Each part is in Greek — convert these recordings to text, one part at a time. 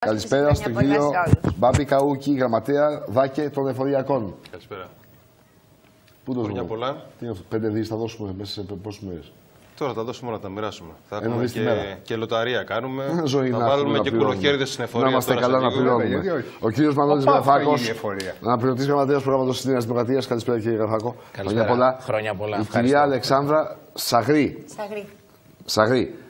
Καλησπέρα στον κύριο Μπάμπη Καούκη, γραμματέα ΔΑΚΕ των Εφοριακών. Καλησπέρα. Πού το Χρόνια πολλά. Τι είναι αυτό, 5 δις θα δώσουμε μέσα σε πόσες μέρες? Τώρα θα δώσουμε όλα, τα μοιράσουμε. Θα έχουμε και λοταρία κάνουμε. Θα να βάλουμε και κουλοχέριδες στην εφορία. Να είμαστε καλά να πληρώνουμε. Ο κύριος Μανώλης Γραφάκος, αναπληρωτής γραμματέας προγράμματος της Νέας Δημοκρατίας. Καλησπέρα κύριε Γραφάκο. Χρόνια πολλά. Η κυρία Αλεξάνδρα Σαγρή.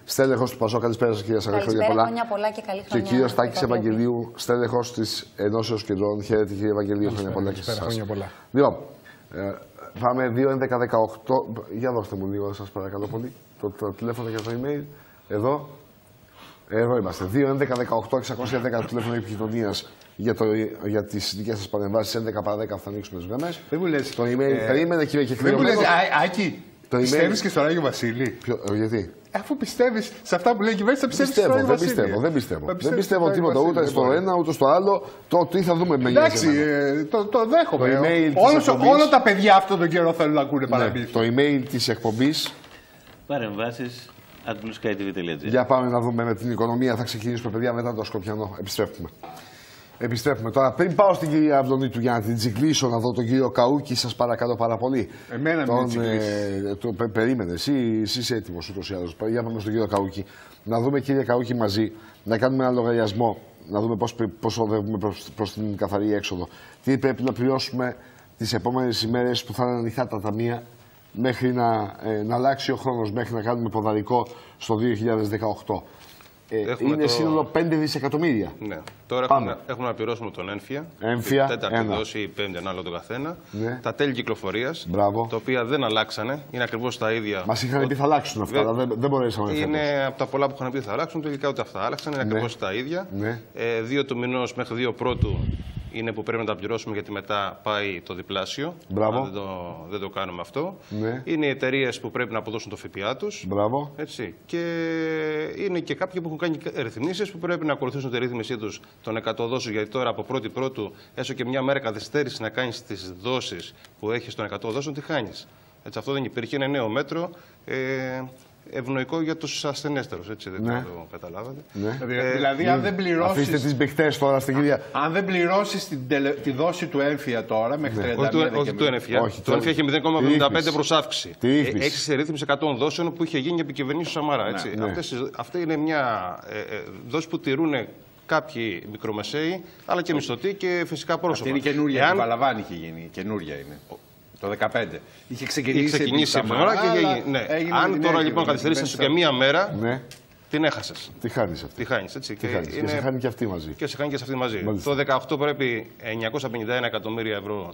Στέλεχος του Πασό, καλησπέρα σας κυρία Σαγρή. Χρόνια πολλά και καλή χρονιά. Και ο κύριος Τάκης Ευαγγελίου, στέλεχος της Ενώσεως Κεντρών. Χαίρετε κύριε Ευαγγελίου, χρόνια πολλά και σε εσάς. Λοιπόν, πάμε 2-11-18. Για δώστε μου λίγο, σας παρακαλώ πολύ. Το τηλέφωνο για το email. Εδώ. Εδώ είμαστε. 2-11-18-610 το τηλέφωνο επικοινωνίας για τις δικές σας παρεμβάσεις. 11 παρά 10 θα ανοίξουμε τις γραμμές. Δεν μου λες. Το email περίμενε κύριε και δεν μου λες, Άκη, πιστεύεις και στον Άγιο Βασίλη? Γιατί? Αφού πιστεύεις σε αυτά που λέει η κυβέρνηση, θα πιστεύεις στον Άγιο Βασίλη. Δεν πιστεύω τίποτα ούτε στο ένα ούτε στο άλλο. Το τι θα δούμε με εντάξει, το δέχομαι. Όλα τα παιδιά αυτόν τον καιρό θέλουν να ακούνε παραμύθια. Το email της εκπομπής. Παρεμβάσεις @blueskytv.gr. Για πάμε να δούμε με την οικονομία. Θα ξεκινήσουμε, παιδιά, μετά το Σκοπιανό. Επιστρέφουμε τώρα. Πριν πάω στην κυρία Αυλονίτου για να την τζιγκλίσω, να δω τον κύριο Καούκη, σας παρακαλώ πάρα πολύ. Εμένα μην περίμενε, εσύ είσαι έτοιμος ούτως ή άλλως. Για πάμε στον κύριο Καούκη. Να δούμε, κύριε Καούκη, μαζί, να κάνουμε ένα λογαριασμό, να δούμε πώς οδεύουμε προς την καθαρή έξοδο. Τι πρέπει να πληρώσουμε τις επόμενες ημέρες που θα είναι ανοιχτά τα ταμεία, μέχρι να αλλάξει ο χρόνος, μέχρι να κάνουμε ποδαρικό στο 2018. Είναι σύνολο 5 δισεκατομμύρια. Ναι. Τώρα έχουμε να πληρώσουμε τον έμφυα. Τέταρτη δόση ή πέμπτη, ανάλογα τον καθένα. Ναι. Τα τέλη κυκλοφορίας. Τα οποία δεν αλλάξανε. Είναι ακριβώς τα ίδια. Μας είχαν πει θα αλλάξουν αυτά, αλλά δεν μπορέσαμε να είναι από τα πολλά που είχαν πει θα αλλάξουν. Τελικά ούτε αυτά άλλαξαν. Είναι ακριβώς τα ίδια. 2 του μηνός μέχρι 2 πρώτου είναι που πρέπει να τα πληρώσουμε, γιατί μετά πάει το διπλάσιο. Δεν το κάνουμε αυτό. Ναι. Είναι οι εταιρείες που πρέπει να αποδώσουν το ΦΠΑ τους. Έτσι. Και είναι και κάποιοι που έχουν κάνει ρυθμίσεις που πρέπει να ακολουθήσουν τη ρύθμισή τους των 100 δόσεων. Γιατί τώρα από πρώτη-πρώτου, έστω και μια μέρα καθυστέρηση να κάνεις τις δόσεις που έχεις των 100 δόσεων, τι χάνεις. Έτσι, αυτό δεν υπήρχε. Είναι νέο μέτρο. Ευνοϊκό για τους ασθενέστερους, έτσι δεν το καταλάβατε. Δηλαδή, αν δεν πληρώσεις. Αφήστε τις μπιχτές τώρα στην κυρία. Αν δεν πληρώσεις τη δόση του έμφυα τώρα μέχρι 31. Όχι του έμφυα. Το έμφυα έχει 0,75 προς αύξηση. Έχει σε ρύθμιση 100 δόσεων που είχε γίνει για επικυβερνήσει του Σαμαρά. Αυτή είναι μια δόση που τηρούν κάποιοι μικρομεσαίοι, αλλά και μισθωτοί και φυσικά πρόσωπα. Αυτή είναι καινούρια. Η Παλαβάνη είχε γίνει. Καινούρια είναι. Το 2015. Είχε ξεκινήσει η Σαμαρά και έγινε. Αν τώρα λοιπόν καθυστερήσεις και μία μέρα, την έχασες. Τι χάνεις αυτή. Τι χάνεις, έτσι. Και σε χάνει και αυτή μαζί. Και σε χάνει και σε αυτή μαζί. Το 2018 πρέπει 951 εκατομμύρια ευρώ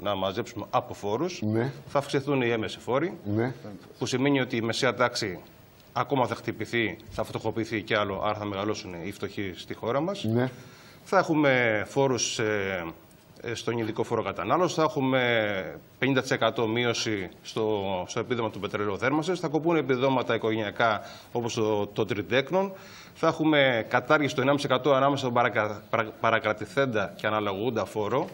να μαζέψουμε από φόρους. Θα αυξηθούν οι έμμεσοι φόροι. Που σημαίνει ότι η μεσαία τάξη ακόμα θα χτυπηθεί, θα φτωχοποιηθεί κι άλλο, άρα θα μεγαλώσουν οι φτωχοί στη χώρα μας. Θα έχουμε φόρους στον ειδικό φόρο κατανάλωση, θα έχουμε 50% μείωση στο επίδομα του πετρελαίου θέρμανσης, θα κοπούν επιδόματα οικογενειακά όπως το τριτέκνον, θα έχουμε κατάργηση το 1,5% ανάμεσα στον παρακρατηθέντα και αναλογούντα φόρο,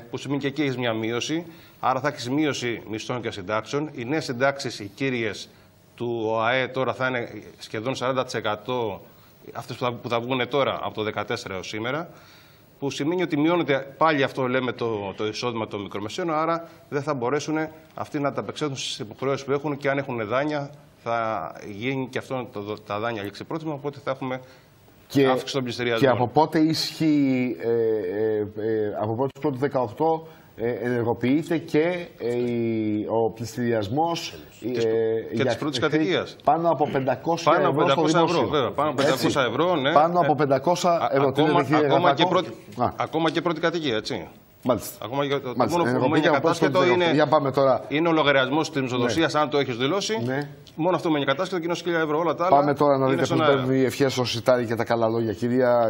που σημαίνει και εκεί έχεις μια μείωση, άρα θα έχεις μείωση μισθών και συντάξεων. Οι νέες συντάξεις, οι κύριες του ΟΑΕ τώρα θα είναι σχεδόν 40%, αυτές που θα βγουν τώρα από το 2014 έως σήμερα, που σημαίνει ότι μειώνεται πάλι αυτό, λέμε, το εισόδημα των μικρομεσαίων, άρα δεν θα μπορέσουν αυτοί να ανταπεξέλθουν στις υποχρεώσεις που έχουν, και αν έχουν δάνεια θα γίνει και αυτό τα δάνεια ληξιπρόθεσμα, οπότε θα έχουμε αύξηση των πληστηριασμών. Και από πότε ισχύει, από πότε πρώτου 18 ενεργοποιείται και ο πληστηριασμός και της πρώτης κατοικίας. Πάνω από 500 ευρώ, βέβαια. Πάνω από 500 ευρώ, ναι. Πάνω από 500 ευρώ. Ακόμα και πρώτη κατοικία, έτσι. Μάλιστα. Ακόμα και το μόνο κατάσχετο είναι ο λογαριασμός της μισθοδοσίας, αν το έχεις δηλώσει. Μόνο αυτό με κατάσχετο και είναι 1.000 ευρώ. Όλα τα άλλα. Πάμε τώρα να δείτε πώς παίρνουν οι ευχές στο σιτάρι και τα καλά λόγια.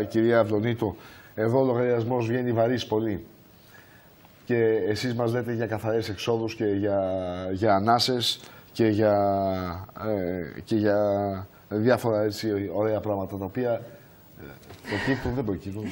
Κυρία Αυλονίτου, εδώ ο λογαριασμός βγαίνει βαρύς πολύ. Και εσείς μας λέτε για καθαρές εξόδους και για ανάσες και για διάφορα έτσι ωραία πράγματα τα οποία προκύπτουν, δεν προκύπτουν.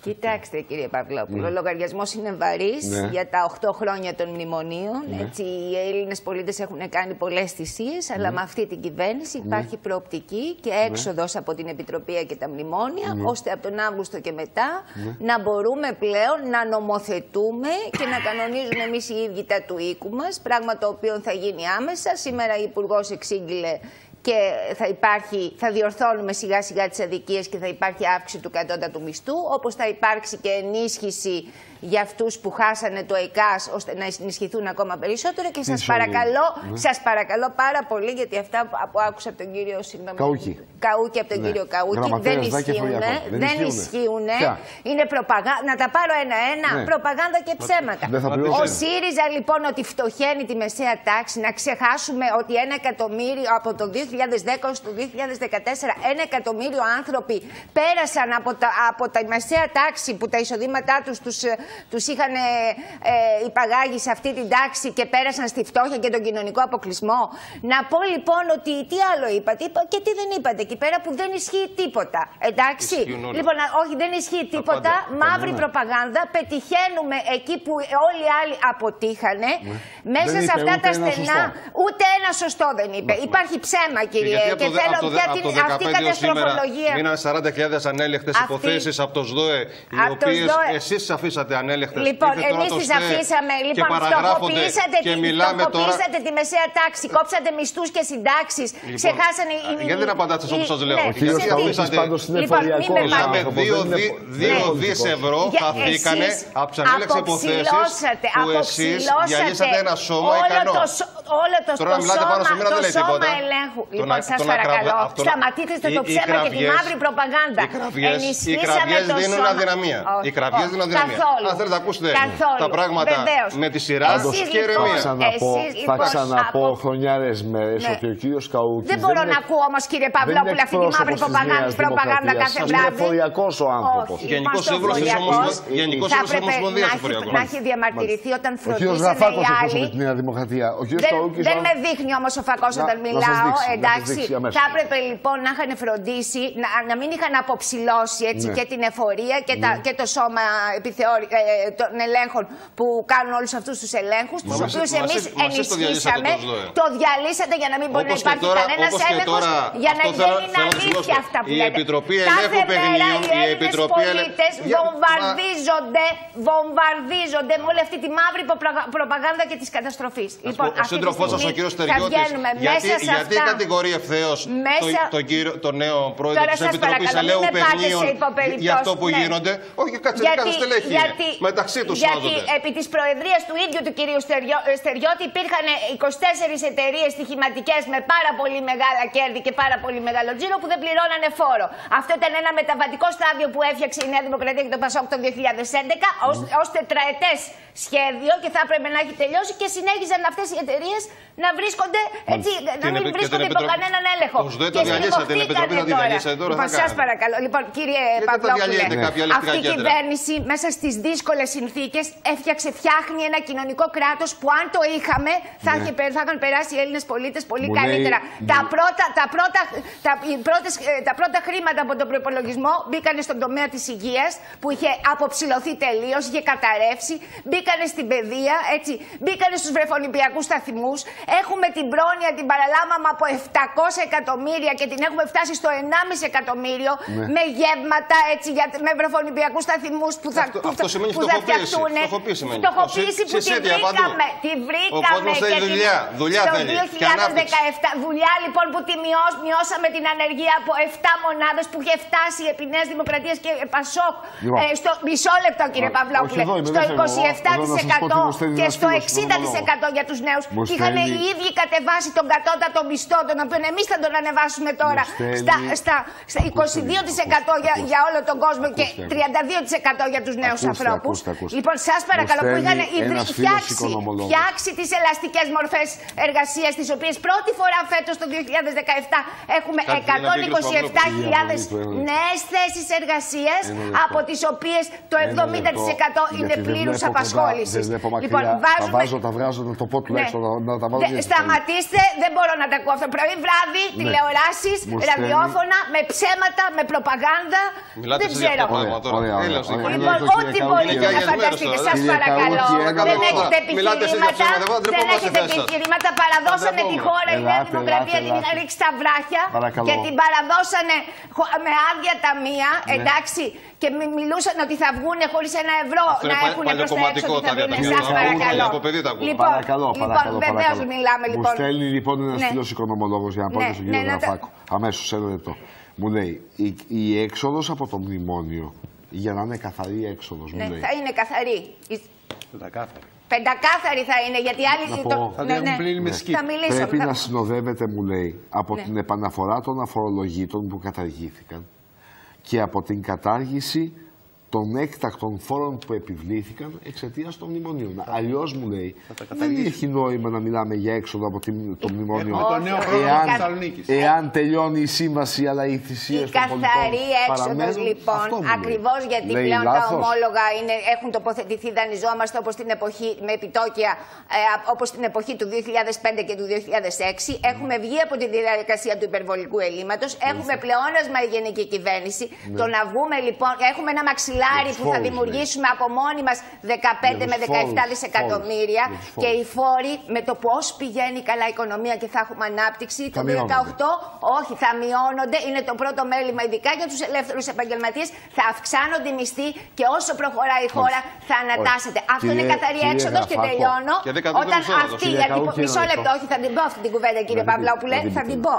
Κοιτάξτε, κύριε Παυλόπουλο, ο λογαριασμός είναι βαρύς για τα 8 χρόνια των μνημονίων. Έτσι, οι Έλληνες πολίτες έχουν κάνει πολλές θυσίες, αλλά με αυτή την κυβέρνηση υπάρχει προοπτική και έξοδος από την Επιτροπή και τα μνημόνια, ώστε από τον Αύγουστο και μετά να μπορούμε πλέον να νομοθετούμε και να κανονίζουμε εμείς οι ίδιοι τα του οίκου μας, πράγμα το οποίο θα γίνει άμεσα. Σήμερα η Υπουργός εξήγηλε και θα διορθώνουμε σιγά σιγά τις αδικίες και θα υπάρχει αύξηση του κατώτατου μισθού, όπως θα υπάρξει και ενίσχυση για αυτούς που χάσανε το ΕΚΑΣ, ώστε να ενισχυθούν ακόμα περισσότερο. Και σας παρακαλώ πάρα πολύ, γιατί αυτά που άκουσα από τον κύριο Καούκη, από τον κύριο Καούκη, δεν ισχύουν. Είναι προπαγάνδα. Να τα πάρω ένα-ένα, προπαγάνδα και ψέματα. Ο ΣΥΡΙΖΑ λοιπόν ότι φτωχαίνει τη μεσαία τάξη, να ξεχάσουμε ότι 1 εκατομμύριο από το 2010 στο 2014, 1 εκατομμύριο άνθρωποι πέρασαν από τα μεσαία τάξη που τα εισοδήματά τους είχαν υπαγάγει σε αυτή την τάξη και πέρασαν στη φτώχεια και τον κοινωνικό αποκλεισμό. Να πω λοιπόν ότι τι άλλο είπατε και τι δεν είπατε εκεί πέρα, που δεν ισχύει τίποτα. Εντάξει. Λοιπόν, όχι, δεν ισχύει τίποτα. Μαύρη προπαγάνδα. Πετυχαίνουμε εκεί που όλοι οι άλλοι αποτύχανε. Μέσα σε αυτά τα στενά, ούτε ένα σωστό δεν είπε. Υπάρχει ψέμα, κύριε. Και θέλω αυτή η καταστροφολογία. Μείναν 40.000 ανέλεκτες υποθέσεις από το ΣΔΟΕ, οι οποίες εσείς αφήσατε ανέλεκτες. Λοιπόν, εμείς τις αφήσαμε. Λοιπόν, φτωχοποιήσατε τη μεσαία τάξη, κόψατε μισθούς και συντάξεις. Ξεχάσανε οι. Γιατί δεν απαντάτε όπως σας λέω. Γιατί αφήσατε. Μιλάμε 2 δις ευρώ χαθήκανε από τις ανέλεκτες υποθέσεις που εσείς διαλύσατε ένα σώμα ικανό. Όλο το σώμα ελέγχου. Λοιπόν, σας παρακαλώ, σταματήστε το ψέμα και τη μαύρη προπαγάνδα. Οι κραυγές δίνουν αδυναμία. Οι κραυγές δίνουν αδυναμία. Αν θέλετε να ακούσετε τα πράγματα με τη σειρά και ηρεμία. Θα ξαναπώ χρονιάρες μέρες ότι ο κύριος Καούκης. Δεν μπορώ να ακούω όμως, κύριε Παυλόπουλε, αυτή τη μαύρη προπαγάνδα κάθε βράδυ. Είναι εφοριακός ο άνθρωπος. Γενικός σύμβουλος της Ομοσπονδίας. Να έχει διαμαρτυρηθεί όταν φροντίσανε οι άλλοι. Ο κύριος Γραφάκος εκπροσωπεί τη Νέα Δημοκρατία. Δεν με δείχνει όμως ο φακός όταν μιλάω, εντάξει. Θα έπρεπε λοιπόν να είχαν φροντίσει, να μην είχαν αποψηλώσει και την εφορία και το σώμα των ελέγχων που κάνουν όλους αυτούς τους ελέγχους, τους οποίους εμείς ενισχύσαμε. Το διαλύσατε για να μην μπορεί να υπάρχει κανένας έλεγχος, για να δεν είναι αλήθεια αυτά που λέτε. Η Επιτροπή Ελέγχου Παιγνίων, οι Έλληνες πολίτες βομβαρδίζονται με όλη αυτή τη μαύρη προπαγάνδα και της καταστροφής. Λοιπόν, ο σύντροφός σας, ο κύριος Στεριώτης, γιατί κατηγορεί ευθέως τον νέο πρόεδρο της Επιτροπής Ελέγχου Παιγνίων για αυτό που γίνονται? Όχι, κάτσε, κάθε στελέχη μεταξύ τους γιατί επί της προεδρίας του ίδιου του κυρίου Στεριώτη υπήρχαν 24 εταιρείες στοιχηματικές με πάρα πολύ μεγάλα κέρδη και πάρα πολύ μεγάλο τζίρο που δεν πληρώνανε φόρο. Αυτό ήταν ένα μεταβατικό στάδιο που έφτιαξε η Νέα Δημοκρατία και το ΠΑΣΟΚ το 2011 ως τετραετές σχέδιο και θα έπρεπε να έχει τελειώσει και συνέχιζαν αυτές οι εταιρείες να βρίσκονται έτσι, να μην βρίσκονται υπό κανέναν έλεγχο. Και την Επιτροπή θα τη διαλύσετε τώρα. Λοιπόν, σας παρακαλώ. Λοιπόν, κύριε Παυλόπουλε, αυτή η κυβέρνηση μέσα στις δύσκολες συνθήκες φτιάχνει ένα κοινωνικό κράτος που αν το είχαμε θα είχαν περάσει οι Έλληνες πολίτες πολύ καλύτερα. Τα πρώτα χρήματα από τον προϋπολογισμό μπήκανε στον τομέα της υγείας που είχε αποψηλωθεί τελείως, είχε καταρρεύσει, μπήκανε στην παιδεία, έτσι, μπήκανε στους βρεφονιπιακούς σταθμούς. Έχουμε την πρόνοια, την παραλάμβαμε από 700 εκατομμύρια και την έχουμε φτάσει στο 1,5 εκατομμύριο με γεύματα, έτσι, με βρεφονιπιακούς σταθμούς που θα φτιαχτούν. Φτωχοποίηση που τη βρήκαμε και δουλειά το 2017. Δουλειά λοιπόν που τη μειώσαμε την ανεργία από 7 μονάδες που είχε φτάσει επί Νέας Δημοκρατίας και ΠΑΣΟΚ στο μισό λεπτό, κύριε Παυλόπουλε, στο 27% και στο 60% για τους νέους. Είχαν οι ίδιοι κατεβάσει τον κατώτατο μισθό, τον οποίο εμείς θα τον ανεβάσουμε τώρα στα 22% για όλο τον κόσμο και 32% για τους νέους ανθρώπους. Λοιπόν, σας παρακαλώ, που είχαν φτιάξει τις ελαστικές μορφές εργασίας, τις οποίες πρώτη φορά φέτος το 2017 έχουμε 127.000 νέες θέσεις εργασίας, από τις οποίες το 70% είναι πλήρους απασχόλησης. Λοιπόν, τα βγάζω, το πω τουλάχιστον Σταματήστε, δεν μπορώ να τα ακούω αυτό. Πρωί βράδυ, τηλεοράσεις, ραδιόφωνα, με ψέματα, με προπαγάνδα. Δεν ξέρω. Λοιπόν, ό,τι μπορείτε να φανταστείτε, σας παρακαλώ. Δεν έχετε επιχειρήματα. Παραδώσανε τη χώρα, η Νέα Δημοκρατία την είχα ρίξει στα βράχια και την παραδώσανε με άδεια ταμεία, εντάξει. Και μιλούσαν ότι θα βγουν χωρίς ένα ευρώ να έχουν προς τα έξω ότι θα βγουν. Σας παρακαλώ. Λοιπόν, βεβαίως μιλάμε λοιπόν. Μου στέλνει λοιπόν ένας φίλος οικονομολόγος για να πω στον κύριο Γραφάκο. Αμέσως, ένα λεπτό. Μου λέει η έξοδος από το μνημόνιο, για να είναι καθαρή έξοδος, μου λέει. Θα είναι καθαρή. Πεντακάθαρη θα είναι, γιατί άλλοι πρέπει να συνοδεύεται, μου λέει, από την επαναφορά των αφορολογήτων που καταργήθηκαν και από την κατάργηση των έκτακτων φόρων που επιβλήθηκαν εξαιτίας των μνημονίων. Αλλιώς, μου λέει, δεν έχει νόημα να μιλάμε για έξοδο από το μνημόνιο. Εάν τελειώνει η σύμβαση, αλλά οι θυσίες των πολιτών. Η καθαρή έξοδος, λοιπόν, ακριβώς γιατί πλέον τα ομόλογα έχουν τοποθετηθεί, δανειζόμαστε όπως την εποχή, με επιτόκια όπως την εποχή του 2005 και του 2006. Έχουμε βγει από τη διαδικασία του υπερβολικού ελλείμματος. Έχουμε πλεόνασμα η γενική κυβέρνηση. Το να βγούμε, λοιπόν, έχουμε ένα μαξιλάρι που θα δημιουργήσουμε από μόνοι μας 15 με 17 δισεκατομμύρια και οι φόροι με το πώς πηγαίνει καλά η οικονομία και θα έχουμε ανάπτυξη το 2018, όχι, θα μειώνονται. Είναι το πρώτο μέλημα, ειδικά για τους ελεύθερους επαγγελματίες. Θα αυξάνονται οι μισθοί και όσο προχωράει η χώρα θα ανατάσσεται. Αυτό είναι καθαρή έξοδος και τελειώνω. Όταν αυτοί, μισό λεπτό, όχι, θα την πω αυτή την κουβέντα, κύριε Παυλόπουλε, θα την πω.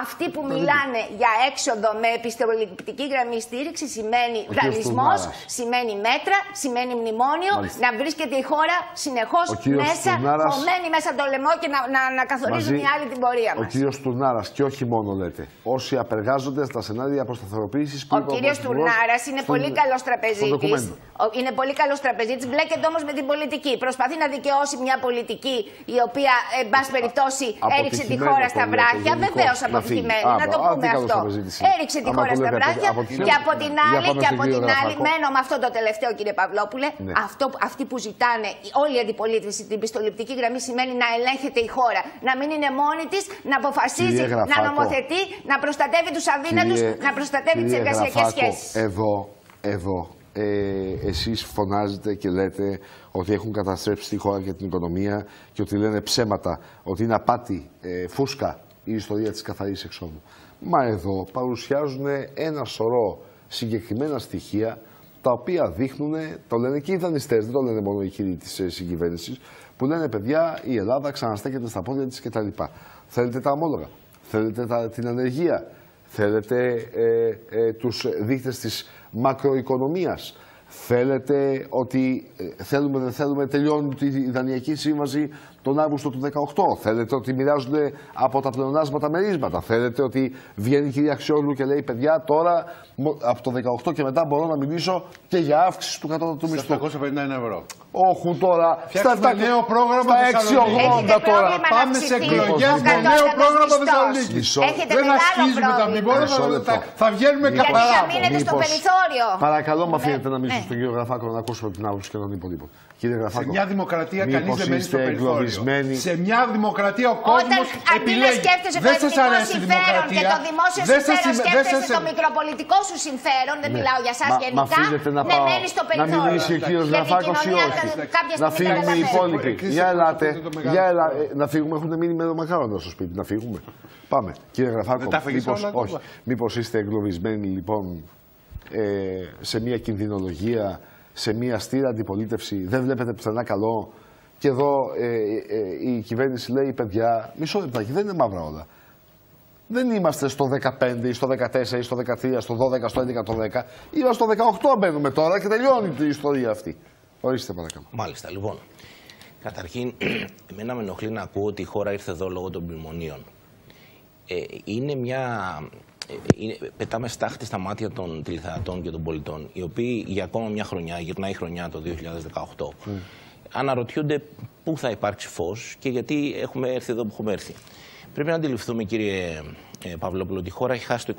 Αυτοί που μιλάνε για έξοδο με επιστοληπτική γραμμή στήριξη σημαίνει δανεισμός. Σημαίνει μέτρα, σημαίνει μνημόνιο, να βρίσκεται η χώρα συνεχώς μέσα, χωμένη μέσα από το λαιμό και να καθορίζουν οι άλλοι την πορεία μας. Ο κύριος Τουρνάρας, και όχι μόνο λέτε, όσοι απεργάζονται στα σενάρια αποσταθεροποίησης που ο κύριος Τουρνάρας είναι πολύ καλός τραπεζίτης. Είναι πολύ καλός τραπεζίτης, μπλέκεται όμως με την πολιτική. Προσπαθεί να δικαιώσει μια πολιτική η οποία, εν πάση περιπτώσει, έριξε τη χώρα στα βράχια. Βεβαίως αποτυχημένη, να το πούμε αυτό. Έριξε τη χώρα στα βράχια και από την άλλη. Μένω με αυτό το τελευταίο, κύριε Παυλόπουλε. Ναι. Αυτοί που ζητάνε, όλη η αντιπολίτευση, την πιστοληπτική γραμμή σημαίνει να ελέγχεται η χώρα. Να μην είναι μόνη της, να αποφασίζει, να νομοθετεί, να προστατεύει τους αδύνατους, να προστατεύει τις εργασιακές σχέσεις. Εδώ, εσείς φωνάζετε και λέτε ότι έχουν καταστρέψει τη χώρα και την οικονομία και ότι λένε ψέματα, ότι είναι απάτη, φούσκα η ιστορία της καθαρής εξόδου. Μα εδώ παρουσιάζουν ένα σωρό συγκεκριμένα στοιχεία τα οποία δείχνουν, το λένε και οι δανειστές, δεν το λένε μόνο οι κύριοι της συγκυβέρνησης, που λένε παιδιά η Ελλάδα ξαναστέκεται στα πόδια της κτλ. Θέλετε τα ομόλογα, θέλετε την ανεργία, θέλετε τους δείκτες της μακροοικονομίας, θέλετε ότι δεν θέλουμε τελειώνει τη δανειακή σύμβαση τον Αύγουστο του 2018. Θέλετε ότι μοιράζονται από τα πλεονάσματα μερίσματα. Θέλετε ότι βγαίνει η κυρία Αξιόγλου και λέει παιδιά τώρα από το 2018 και μετά μπορώ να μιλήσω και για αύξηση του κατώτατου μισθού. 751 ευρώ. Όχι τώρα. Φτιάξτε νέο πρόγραμμα Θεσσαλονίκη. Τώρα. Πάμε σε εκλογές με νέο πρόγραμμα Θεσσαλονίκη. Δεν ασχίζουμε τα μνημόνια, θα βγαίνουμε καθαρά. Παρακαλώ, με αφήνετε να μιλήσω στον κύριο Γραφάκο να ακούσουμε την άποψη και των υπολείπων. Κύριε Γραφάκο, σε μια δημοκρατία κανείς δεν μένει στο περιθώριο. Σε μια δημοκρατία ο κόσμος επιλέγει. Δεν σας αρέσει η δημοκρατία. Και το δημόσιο συμφέρον σκέφτεσαι το μικροπολιτικό σου συμφέρον. Δεν μιλάω για εσάς γενικά. Ναι, μένει στο περιθώριο. Να μιλήσει ο κύριος Γραφάκος ή όχι. Να φύγουμε οι υπόλοιποι. Για ελάτε. Να φύγουμε. Έχουν μείνει με μακάροντα στο σπίτι. Να φύγουμε. Πάμε. Κύριε Γραφάκο, μήπως είστε εγκλωβισμένοι λοιπόν σε μια κινδυνολογία, σε μια στήρα αντιπολίτευση, δεν βλέπετε πουθενά καλό. Και εδώ η κυβέρνηση λέει, παιδιά, μισό λεπτάκι, δεν είναι μαύρα όλα. Δεν είμαστε στο 15 ή στο 14 ή στο 13, στο 12, στο 11, το 10. Είμαστε στο 18 μπαίνουμε τώρα και τελειώνει η ιστορία αυτή. Ορίστε παρακαλώ. Μάλιστα, λοιπόν. Καταρχήν, εμένα με ενοχλεί να ακούω ότι η χώρα ήρθε εδώ λόγω των μνημονίων. Είναι μια... πετάμε στάχτη στα μάτια των τηλεθεατών και των πολιτών, οι οποίοι για ακόμα μια χρονιά, γυρνάει η χρονιά το 2018, αναρωτιούνται πού θα υπάρξει φως και γιατί έχουμε έρθει εδώ που έχουμε έρθει. Πρέπει να αντιληφθούμε, κύριε Παυλόπουλο, ότι η χώρα έχει χάσει το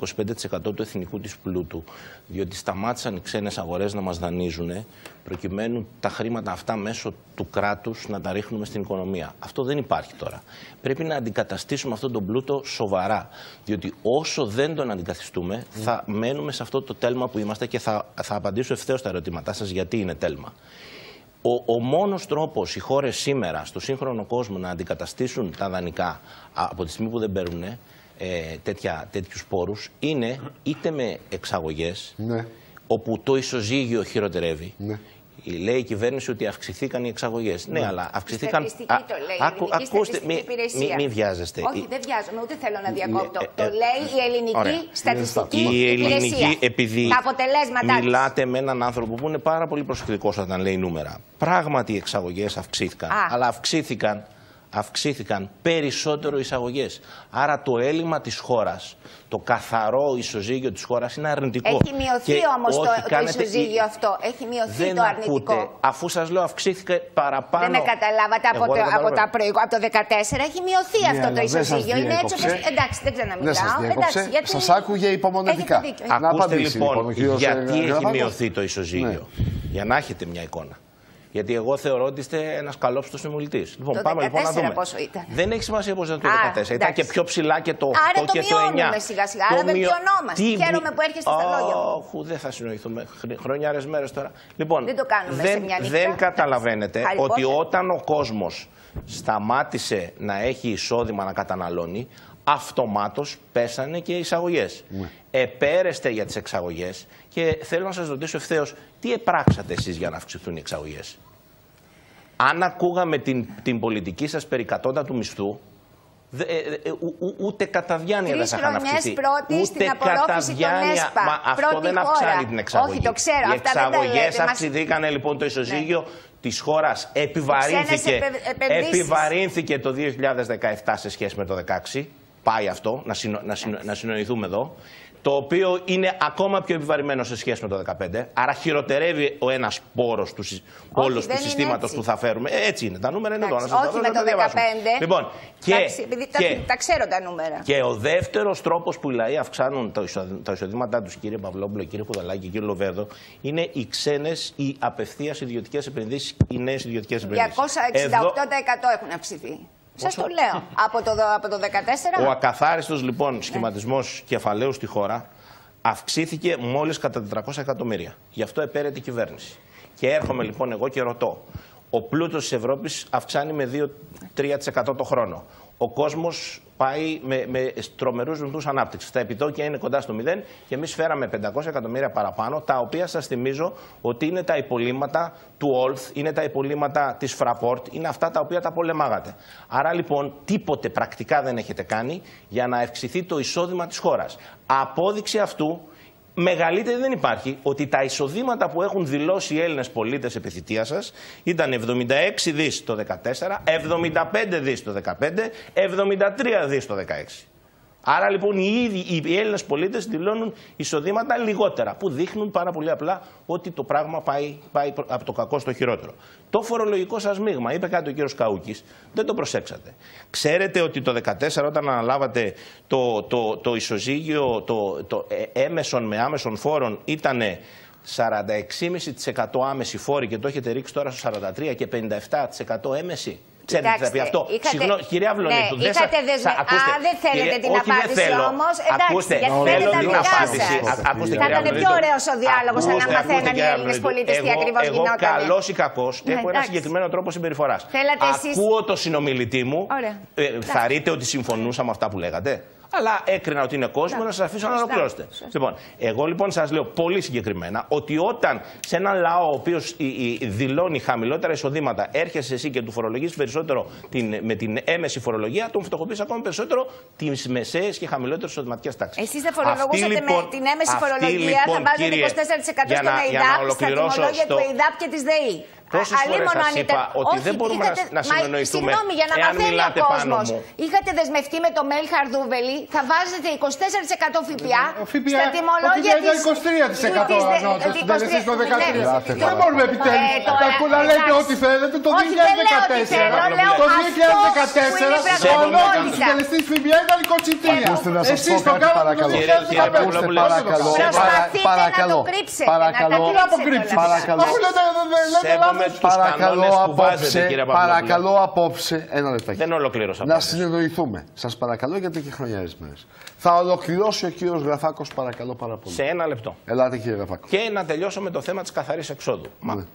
25% του εθνικού της πλούτου, διότι σταμάτησαν οι ξένες αγορές να μας δανείζουν, προκειμένου τα χρήματα αυτά μέσω του κράτους να τα ρίχνουμε στην οικονομία. Αυτό δεν υπάρχει τώρα. Πρέπει να αντικαταστήσουμε αυτόν τον πλούτο σοβαρά, διότι όσο δεν τον αντικαθιστούμε, θα μένουμε σε αυτό το τέλμα που είμαστε και θα απαντήσω ευθέως στα ερωτήματά σας γιατί είναι τέλμα. Ο μόνος τρόπος οι χώρες σήμερα στο σύγχρονο κόσμο να αντικαταστήσουν τα δανεικά από τη στιγμή που δεν παίρνουν τέτοιους πόρους είναι είτε με εξαγωγές, όπου το ισοζύγιο χειροτερεύει. Λέει η κυβέρνηση ότι αυξηθήκαν οι εξαγωγές. Ναι, αλλά αυξηθήκαν. Ακούστε, μην βιάζεστε. Όχι, δεν βιάζομαι, ούτε θέλω να διακόπτω. Το λέει η ελληνική στατιστική υπηρεσία. Επειδή τα αποτελέσματά μιλάτε με έναν άνθρωπο που είναι πάρα πολύ προσεκτικός όταν λέει νούμερα. Πράγματι οι εξαγωγές αυξήθηκαν, αλλά αυξήθηκαν περισσότερο οι εισαγωγές. Άρα το έλλειμμα της χώρας, το καθαρό ισοζύγιο της χώρας είναι αρνητικό. Έχει μειωθεί όμως το ισοζύγιο αυτό. Έχει μειωθεί δεν το αρνητικό. Ακούτε, αφού σας λέω αυξήθηκε παραπάνω. Δεν με καταλάβατε από το 2014. Έχει μειωθεί αυτό το ισοζύγιο. Είναι έτσι όπως. Εντάξει, δεν ξαναμιλάω. Σας άκουγε υπομονετικά. Ακούστε λοιπόν γιατί έχει μειωθεί το ισοζύγιο. Για να έχετε μια εικόνα. Γιατί εγώ θεωρώ ότι είστε ένας καλόψητος συνομιλητής. Λοιπόν, πάμε λοιπόν να δούμε. Πόσο ήταν. Δεν έχει σημασία πώς ήταν το 2014. Ήταν και πιο ψηλά και το 8 άρα και το 9. Άρα το μειώνουμε σιγά-σιγά. Άρα βελτιωνόμαστε. Χαίρομαι που έρχεστε στα λόγια μου. Δεν θα συνοηθούμε. Χρονιάρες μέρες τώρα. Λοιπόν, δεν το κάνουμε σε μια νύχτα. Δεν καταλαβαίνετε ότι όταν ο κόσμος σταμάτησε να έχει εισόδημα να καταναλώνει, αυτομάτως πέσανε και οι εισαγωγές. Επέρεστε για τις εξαγωγές και θέλω να σας ρωτήσω ευθέως, τι επράξατε εσείς για να αυξηθούν οι εξαγωγές? Αν ακούγαμε την πολιτική σας περί κατώτατου μισθού, ούτε κατά διάνοια δεν θα είχαν αυξηθεί. Ούτε κατά διάνοια. Μα αυτό δεν αυξάνει την εξαγωγή. Όχι, το ξέρω. Οι εξαγωγές αυξηθήκανε λοιπόν, το ισοζύγιο της χώρας επιβαρύνθηκε το 2017 σε σχέση με το 2016. Πάει αυτό, να συνοηθούμε εδώ. Το οποίο είναι ακόμα πιο επιβαρημένο σε σχέση με το 2015. Άρα χειροτερεύει ο ένας πόρος του όλος του συστήματος που θα φέρουμε. Έτσι είναι. Τα νούμερα είναι εδώ. Όχι με το 2015. Λοιπόν, επειδή τα ξέρω τα νούμερα. Και ο δεύτερος τρόπος που οι λαοί αυξάνουν τα εισοδήματά τους, κύριε Παυλόπουλο, κύριε Κουδαλάκη, κύριε Λοβέρδο, είναι οι ξένες, οι απευθείας ιδιωτικές επενδύσεις, οι νέες ιδιωτικές επενδύσεις. 268% έχουν αυξηθεί. Σας το λέω. Από το 2014. Ο ακαθάριστος λοιπόν σχηματισμός κεφαλαίου στη χώρα αυξήθηκε μόλις κατά 400 εκατομμύρια. Γι' αυτό επέρεται η κυβέρνηση. Και έρχομαι λοιπόν εγώ και ρωτώ. Ο πλούτος της Ευρώπης αυξάνει με 2-3% το χρόνο. Ο κόσμος πάει με τρομερούς ρυθμούς ανάπτυξης. Τα επιτόκια είναι κοντά στο 0 και εμείς φέραμε 500 εκατομμύρια παραπάνω, τα οποία σας θυμίζω ότι είναι τα υπολείμματα του Όλθ, είναι τα υπολείμματα της Fraport, είναι αυτά τα οποία τα πολεμάγατε. Άρα λοιπόν τίποτε πρακτικά δεν έχετε κάνει για να αυξηθεί το εισόδημα της χώρας. Απόδειξη αυτού μεγαλύτερη δεν υπάρχει, ότι τα εισοδήματα που έχουν δηλώσει οι Έλληνες πολίτες επί θητεία σας ήταν 76 δις το 2014, 75 δις το 2015, 73 δις το 2016. Άρα λοιπόν οι Έλληνες πολίτες δηλώνουν εισοδήματα λιγότερα, που δείχνουν πάρα πολύ απλά ότι το πράγμα πάει από το κακό στο χειρότερο. Το φορολογικό σας μείγμα, είπε κάτι ο κύριος Καούκης, δεν το προσέξατε. Ξέρετε ότι το 2014 όταν αναλάβατε το ισοζύγιο έμεσων με άμεσων φόρων ήταν 46,5% άμεση φόρη και το έχετε ρίξει τώρα στο 43% και 57% έμεση. Ξέρετε τι θα πει αυτό? Συγγνώμη, κυρία Αυλονίτου. Δεν θέλετε την απάντηση όμως. Ακούστε, θέλω την απάντηση. Θα ήταν πιο ωραίος ο διάλογος αν μαθαίναν οι Έλληνες πολίτες τι ακριβώς γινόταν. Εγώ καλός ή κακός έχω ένα συγκεκριμένο τρόπο συμπεριφοράς. Ακούω το συνομιλητή μου. Θα ρείτε ότι συμφωνούσα με αυτά που λέγατε? Αλλά έκρινα ότι είναι κόσμο, να σας αφήσω να ολοκληρώσετε. Λοιπόν, εγώ λοιπόν σας λέω πολύ συγκεκριμένα ότι όταν σε έναν λαό ο οποίος δηλώνει χαμηλότερα εισοδήματα, έρχεσαι εσύ και του φορολογείς περισσότερο με την έμεση φορολογία, τον φτωχοποιείς ακόμα περισσότερο τις μεσαίες και χαμηλότερες εισοδηματικές τάξεις. Εσείς δεν φορολογούσατε με την έμεση φορολογία, θα βάζετε 24% στον ΕΙΔΑΠ, στα τιμολόγια του ΕΙΔΑΠ και της ΔΕΗ. Πόσες φορές σας είπα ότι δεν μπορούμε να συνεννοηθούμε. Συγγνώμη, για να μαθαίνει ο κόσμος. Είχατε δεσμευτεί με το Μέλ Χαρδούβελη, θα βάζετε 24% ΦΠΑ στα τιμολόγια της. Το ΦΠΑ ήταν 23% ανώτατο, στο 13%. Δεν μπορούμε επιτέλους να λέτε ό,τι θέλετε το 2014. Το 2014 ο ανώτατος συντελεστής ΦΠΑ ήταν 23%. Εσείς το κάνατε το 2015. Παρακαλώ. Παρακαλώ απόψε. Ένα λεπτάκι. Δεν ολοκλήρωσα. Να συνεννοηθούμε. Σας παρακαλώ, γιατί και χρονιαρισμένες. Θα ολοκληρώσει ο κύριος Γραφάκος, παρακαλώ πάρα πολύ. Σε ένα λεπτό. Ελάτε, κύριε Γραφάκο. Και να τελειώσω με το θέμα της καθαρής εξόδου. Μα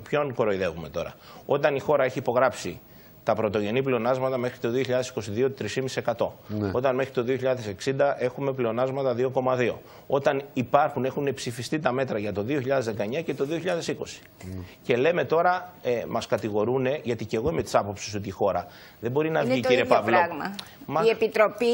ποιον κοροϊδεύουμε τώρα? Όταν η χώρα έχει υπογράψει τα πρωτογενή πλεονάσματα μέχρι το 2022 3,5%. Ναι. Όταν μέχρι το 2060 έχουμε πλεονάσματα 2,2%. Όταν έχουν ψηφιστεί τα μέτρα για το 2019 και το 2020. Ναι. Και λέμε τώρα, μας κατηγορούν, γιατί και εγώ είμαι της άποψης ότι η χώρα δεν μπορεί να βγει, κύριε Παύλο. Η Επιτροπή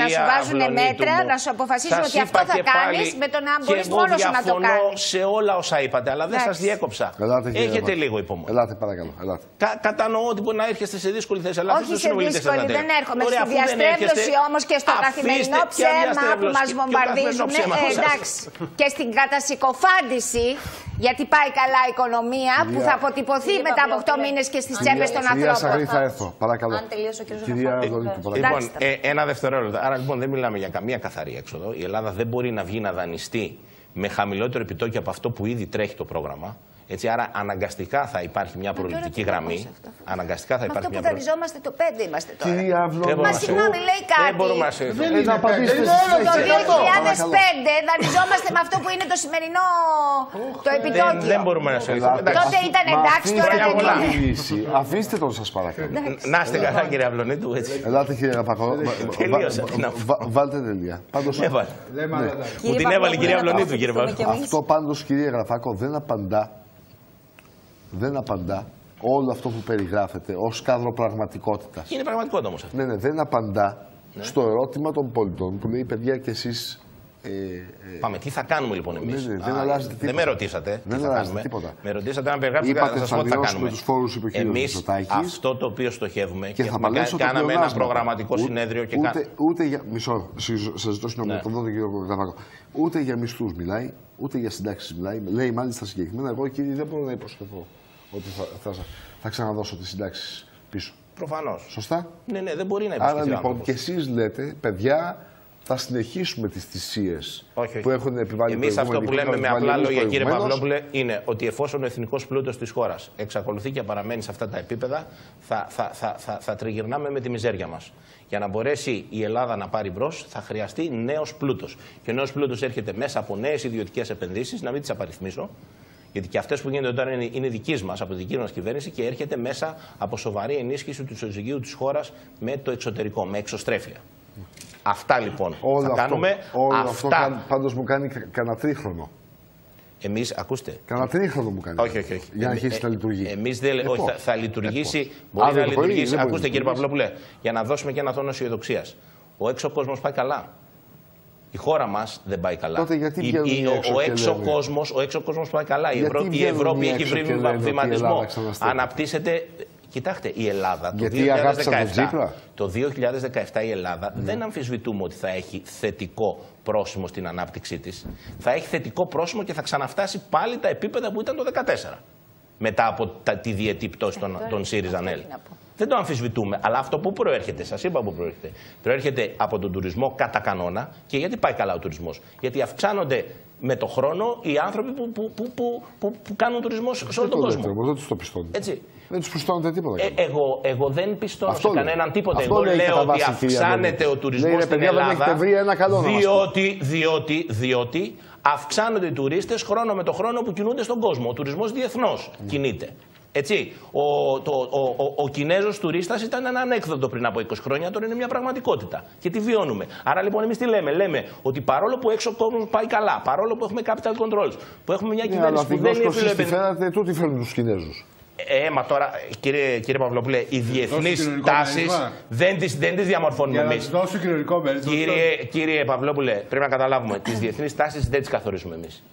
να σου βάζουν μέτρα, να σου αποφασίσουν ότι αυτό θα κάνεις με το να μπορείς μόνος σου να το κάνεις. Διαφωνώ σε όλα όσα είπατε, αλλά δεν σας διέκοψα. Έχετε λίγο υπομονή. Ελάτε, παρακαλώ. Κατανοώ ότι μπορεί να έρχεστε σε δύσκολη θέση, αλλά όχι σε δύσκολη, δεν έρχομαι. Στη διαστρέβλωση όμως και στο καθημερινό ψέμα που μας βομβαρδίζουν. Εντάξει. Και στην κατασυκοφάντηση, γιατί πάει καλά η οικονομία, που θα αποτυπωθεί μετά από 8 μήνες και στις τσέπες των ανθρώπων. Θα έρθω, παρακαλώ. Αν τελειώσει ο κ. Λοιπόν, ένα δευτερόλεπτο. Άρα λοιπόν δεν μιλάμε για καμία καθαρή έξοδο. Η Ελλάδα δεν μπορεί να βγει να δανειστεί με χαμηλότερο επιτόκιο από αυτό που ήδη τρέχει το πρόγραμμα. Έτσι, άρα αναγκαστικά θα υπάρχει μια προληπτική γραμμή. Αναγκαστικά θα υπάρχει μια προληπτική γραμμή. Αυτό που δανειζόμαστε το 5 είμαστε τώρα. Κυρία Αυλώνη, μα συγγνώμη, λέει κάτι. Δεν μπορούμε να συζητήσουμε. Το 2005 δανειζόμαστε με αυτό που είναι το σημερινό το επιτόκιο. Δεν μπορούμε να συζητήσουμε. Τότε ήταν εντάξει, τώρα δεν είναι. Αφήστε τον, σας παρακαλώ. Να είστε καλά, κύριε Αυλωνίτου. Ελάτε, κύριε Γραφάκο. Βάλτε τελεία. Μου την έβαλε η κυρία Αυλωνίτου, κύριε Παύλο. Αυτό πάντως, κύριε Γραφάκο, δεν απαντά όλο αυτό που περιγράφεται ως κάδρο πραγματικότητας. Είναι πραγματικότητα όμως αυτό. Ναι, δεν απαντά στο ερώτημα των πολιτών που λέει, παιδιά, και εσείς... Πάμε, τι θα κάνουμε λοιπόν εμείς? Δεν αλλάζει τίποτα. Δεν με ρωτήσατε. Δεν αλλάζει τίποτα. Με ρωτήσατε να περιγράψετε, θα σας πω τι θα κάνουμε. Εμείς αυτό το οποίο στοχεύουμε και κάναμε ένα προγραμματικό συνέδριο και ούτε για... Μισό, σας ζητώ συγγνώμη, τον δω τον κύριο Γραφάκο. Ούτε για μισθούς μιλάει, ούτε για συντάξεις μιλάει. Λέει μάλιστα συγκεκριμένα, εγώ κύριε δεν μπορώ να υποσχεθώ ότι θα ξαναδώσω τις συντάξεις πίσω. Προφανώς. Σωστά. Ναι, δεν μπορεί να υποσχεθεί. Άρα λοιπόν και εσείς λέτε, παιδιά, θα συνεχίσουμε τις θυσίες που έχουν επιβάλει. Εμείς αυτό που λέμε με απλά λόγια, κύριε Παυλόπουλε, είναι ότι εφόσον ο εθνικός πλούτος της χώρας εξακολουθεί και παραμένει σε αυτά τα επίπεδα, θα τριγυρνάμε με τη μιζέρια μας. Για να μπορέσει η Ελλάδα να πάρει μπρος, θα χρειαστεί νέος πλούτος. Και ο νέος πλούτος έρχεται μέσα από νέες ιδιωτικές επενδύσεις, να μην τις απαριθμίσω. Γιατί και αυτές που γίνονται τώρα είναι δικής μας, από τη δική μας κυβέρνηση, και έρχεται μέσα από σοβαρή ενίσχυση του ισοζυγίου της χώρας με το εξωτερικό, με εξωστρέφεια. Αυτά λοιπόν θα κάνουμε. Όλο αυτό πάντως μου κάνει κανένα τρίχρονο. Εμείς, ακούστε. Κανένα τρίχρονο μου κάνει. Όχι. Για να αρχίσει να λειτουργεί. Εμείς δεν όχι, θα λειτουργήσει. Μπορεί να λειτουργήσει. Ακούστε, κύριε Παυλόπουλε, για να δώσουμε και ένα τόνο αισιοδοξίας. Ο έξω κόσμος πάει καλά. Η χώρα μας δεν πάει καλά. Τότε γιατί ο έξω κόσμος πάει καλά. Η Ευρώπη έχει βρει βηματισμό. Αναπτύσσεται. Κοιτάξτε, η Ελλάδα το 2017 η Ελλάδα δεν αμφισβητούμε ότι θα έχει θετικό πρόσημο στην ανάπτυξή της. Θα έχει θετικό πρόσημο και θα ξαναφτάσει πάλι τα επίπεδα που ήταν το 2014. Μετά από τη διετή πτώση των ΣΥΡΙΖΑ-ΝΕΛ. Δεν το αμφισβητούμε. Αλλά αυτό που προέρχεται, σας είπα που προέρχεται. Προέρχεται από τον τουρισμό κατά κανόνα. Και γιατί πάει καλά ο τουρισμός? Γιατί αυξάνονται με το χρόνο οι άνθρωποι που κάνουν τουρισμό σε όλο τον κόσμο. Δεν τους το πιστώνουν. Έτσι. Δεν τους πιστώνετε τίποτα. Εγώ δεν πιστώνω σε κανέναν τίποτα. Εγώ λέω ότι αυξάνεται ο τουρισμός στην Ελλάδα διότι αυξάνονται οι τουρίστες χρόνο με το χρόνο που κινούνται στον κόσμο. Ο τουρισμός διεθνώς κινείται. Έτσι, ο Κινέζος τουρίστας ήταν ένα ανέκδοτο πριν από 20 χρόνια, τώρα είναι μια πραγματικότητα και τη βιώνουμε. Άρα λοιπόν εμείς τι λέμε? Λέμε ότι παρόλο που έξω ο κόσμος πάει καλά, παρόλο που έχουμε capital controls, που έχουμε μια κυβέρνηση που δεν είναι φιλοεπενδυτική. Τούτοι φέρνουν τους Κινέζους. Μα τώρα, κύριε Παυλόπουλε, οι διεθνείς τάσεις δεν τις διαμορφώνουμε εμείς. Κύριε Παυλόπουλε, πρέπει να καταλάβουμε, τις διεθνείς τάσεις δεν τις καθορίζουμε εμείς.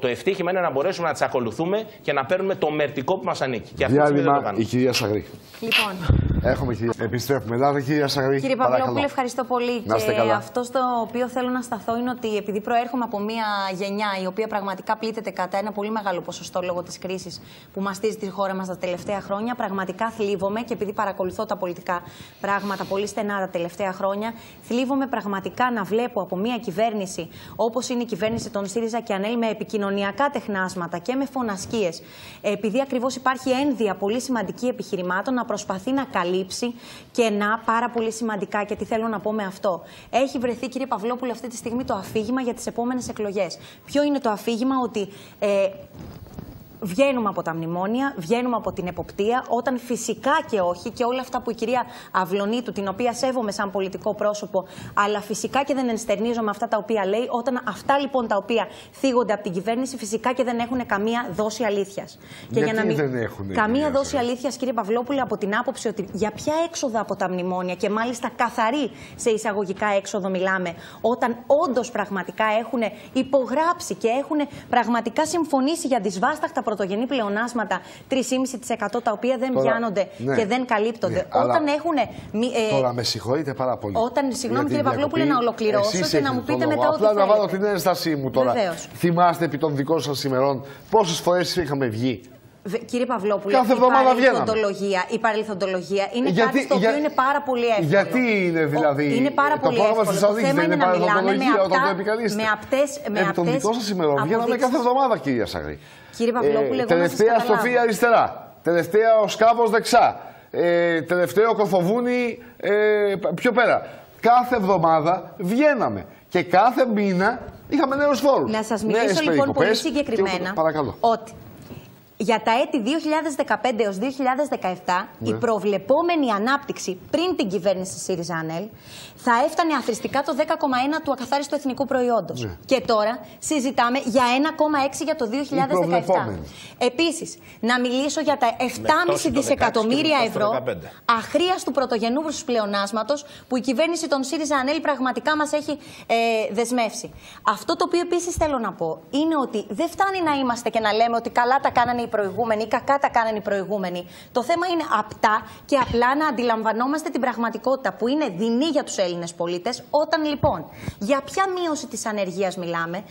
Το ευτύχημα είναι να μπορέσουμε να τις ακολουθούμε και να παίρνουμε το μερτικό που μας ανήκει. Διάλειμμα, η κυρία Σαγρή. Λοιπόν. Έχουμε κυρία. Επιστρέφουμε. Ελάτε, κυρία Σαγρή. Κύριε Παυλόπουλε, ευχαριστώ πολύ. Να είστε καλά. Αυτό στο οποίο θέλω να σταθώ είναι ότι επειδή προέρχομαι από μια γενιά η οποία πραγματικά πλήττεται κατά ένα πολύ μεγάλο ποσοστό λόγω της κρίσης που μαστίζει τη χώρα μας τα τελευταία χρόνια, πραγματικά θλίβομαι και επειδή παρακολουθώ τα πολιτικά πράγματα πολύ στενά τα τελευταία χρόνια, θλίβομαι πραγματικά να βλέπω από μια κυβέρνηση όπως είναι η κυβέρνηση των ΣΥΡΙΖΑ και ΑΝΕΛ με επικοινωνιακά τεχνάσματα και με φωνασκίες, επειδή ακριβώς υπάρχει ένδυα πολύ σημαντική επιχειρημάτων, να προσπαθεί να καλύψει κενά πάρα πολύ σημαντικά. Και τι θέλω να πω με αυτό. Έχει βρεθεί, κύριε Παυλόπουλε, αυτή τη στιγμή το αφήγημα για τις επόμενες εκλογές. Ποιο είναι το αφήγημα? Ότι βγαίνουμε από τα μνημόνια, βγαίνουμε από την εποπτεία, όταν φυσικά και όχι, και όλα αυτά που η κυρία Αυλωνίτου, την οποία σέβομαι σαν πολιτικό πρόσωπο, αλλά φυσικά και δεν ενστερνίζομαι αυτά τα οποία λέει, όταν αυτά λοιπόν τα οποία θίγονται από την κυβέρνηση, φυσικά και δεν έχουν καμία δόση αλήθειας. Και για να μην... δεν έχουν καμία δόση αλήθειας, κύριε Παυλόπουλε, από την άποψη ότι για ποια έξοδα από τα μνημόνια, και μάλιστα καθαρή σε εισαγωγικά έξοδο μιλάμε, όταν όντως πραγματικά έχουν υπογράψει και έχουν πραγματικά συμφωνήσει για δυσβάσταχτα πρωτογενή πλεονάσματα 3,5% τα οποία δεν πιάνονται και δεν καλύπτονται. Ναι, όταν έχουν. Τώρα με συγχωρείτε πάρα πολύ. Συγγνώμη, κύριε Παυλόπουλε, να ολοκληρώσω και να μου πείτε μετά ό,τι θέλετε. Απλά να βάλω την ένστασή μου τώρα. Βεβαίως. Θυμάστε επί των δικών σας ημερών πόσες φορές είχαμε βγει? Κύριε Παυλόπουλε, η παρελθοντολογία είναι κάτι το οποίο είναι πάρα πολύ εύκολο. Γιατί είναι δηλαδή. Είναι πάρα πολύ εύκολο. Το θέμα είναι να μιλάμε με απτές. Επί των δικών σας ημερών βγαίναμε κάθε εβδομάδα, κυρία Σαγρή. Κύριε Παυλόπουλε, τελευταία στροφή αριστερά. Τελευταία ο Σκάβος δεξά. Τελευταίο Κορφοβούνι πιο πέρα. Κάθε εβδομάδα βγαίναμε. Και κάθε μήνα είχαμε νέους φόρους. Να σας μιλήσω λοιπόν πολύ συγκεκριμένα ότι για τα έτη 2015 έως 2017 η προβλεπόμενη ανάπτυξη πριν την κυβέρνηση ΣΥΡΙΖΑ-ΑΝΕΛ θα έφτανε αθροιστικά το 10,1 του ακαθάριστου εθνικού προϊόντος. Και τώρα συζητάμε για 1,6 για το 2017. Επίσης, να μιλήσω για τα 7,5 δισεκατομμύρια ευρώ αχρίαστου πρωτογενούς πλεονάσματος που η κυβέρνηση των ΣΥΡΙΖΑ-ΑΝΕΛ πραγματικά μας έχει δεσμεύσει. Αυτό το οποίο επίσης θέλω να πω είναι ότι δεν φτάνει να είμαστε και να λέμε ότι καλά τα κάνανε οι προηγούμενοι ή κακά τα κάνανε οι προηγούμενοι. Το θέμα είναι απτά και απλά να αντιλαμβανόμαστε την πραγματικότητα που είναι δεινή για τους Έλληνες πολίτες. Όταν λοιπόν για ποια μείωση της ανεργίας μιλάμε?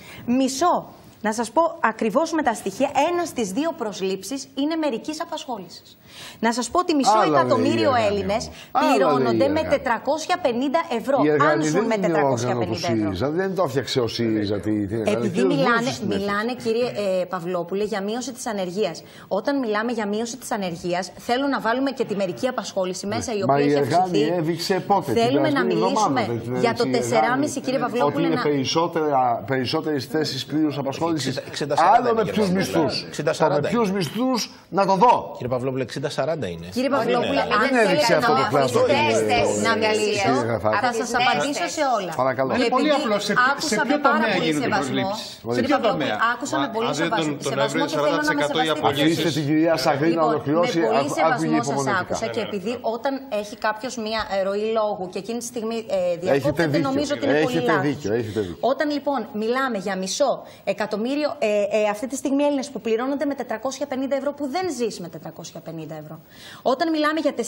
Να σας πω ακριβώς με τα στοιχεία, 1 στις 2 προσλήψεις είναι μερικής απασχόλησης. Να σας πω ότι μισό εκατομμύριο Έλληνες πληρώνονται με 450 ευρώ. Αν ζουν με 450 ευρώ. Δεν το έφτιαξε ο ΣΥΡΙΖΑ. Επειδή μιλάνε, κύριε Παυλόπουλε, για μείωση της ανεργίας. Όταν μιλάμε για μείωση της ανεργίας, θέλω να βάλουμε και τη μερική απασχόληση μέσα, η οποία έχει αυξηθεί. Θέλουμε να μιλήσουμε για το 4,5, κύριε Παυλόπουλε. Ότι είναι περισσότερες θέσεις πλήρους απασχόλησης. Άλλο με ποιους μισθούς. Με ποιους μισθούς να το δω. Κύριε Παυλόπουλε, 60-40 είναι. Κύριε Παυλόπουλε, αν έδειξε αυτό το κλάσμα. Να μιλήσω, θα σας απαντήσω σε όλα. Παρακαλώ. Είναι πολύ απλό. Σε ποιο τομέα γίνονται προσλήψεις? Σε ποιο τομέα? Άκουσα με πολύ σεβασμό και θέλω να με σεβαστείτε. Αφήστε την κυρία Σαγρή να ολοκληρώσει. Με πολύ σεβασμό σας άκουσα και επειδή όταν έχει κάποιος μία ροή λόγου και εκείνη τη στιγμή διακόπτεται, νομίζω ότι είναι πολύ λάθος. Όταν λοιπόν μιλάμε για μισό εκατομμύριο, αυτή τη στιγμή Έλληνες που πληρώνονται με 450 ευρώ, που δεν ζεις με 450 ευρώ. Όταν μιλάμε για 4,5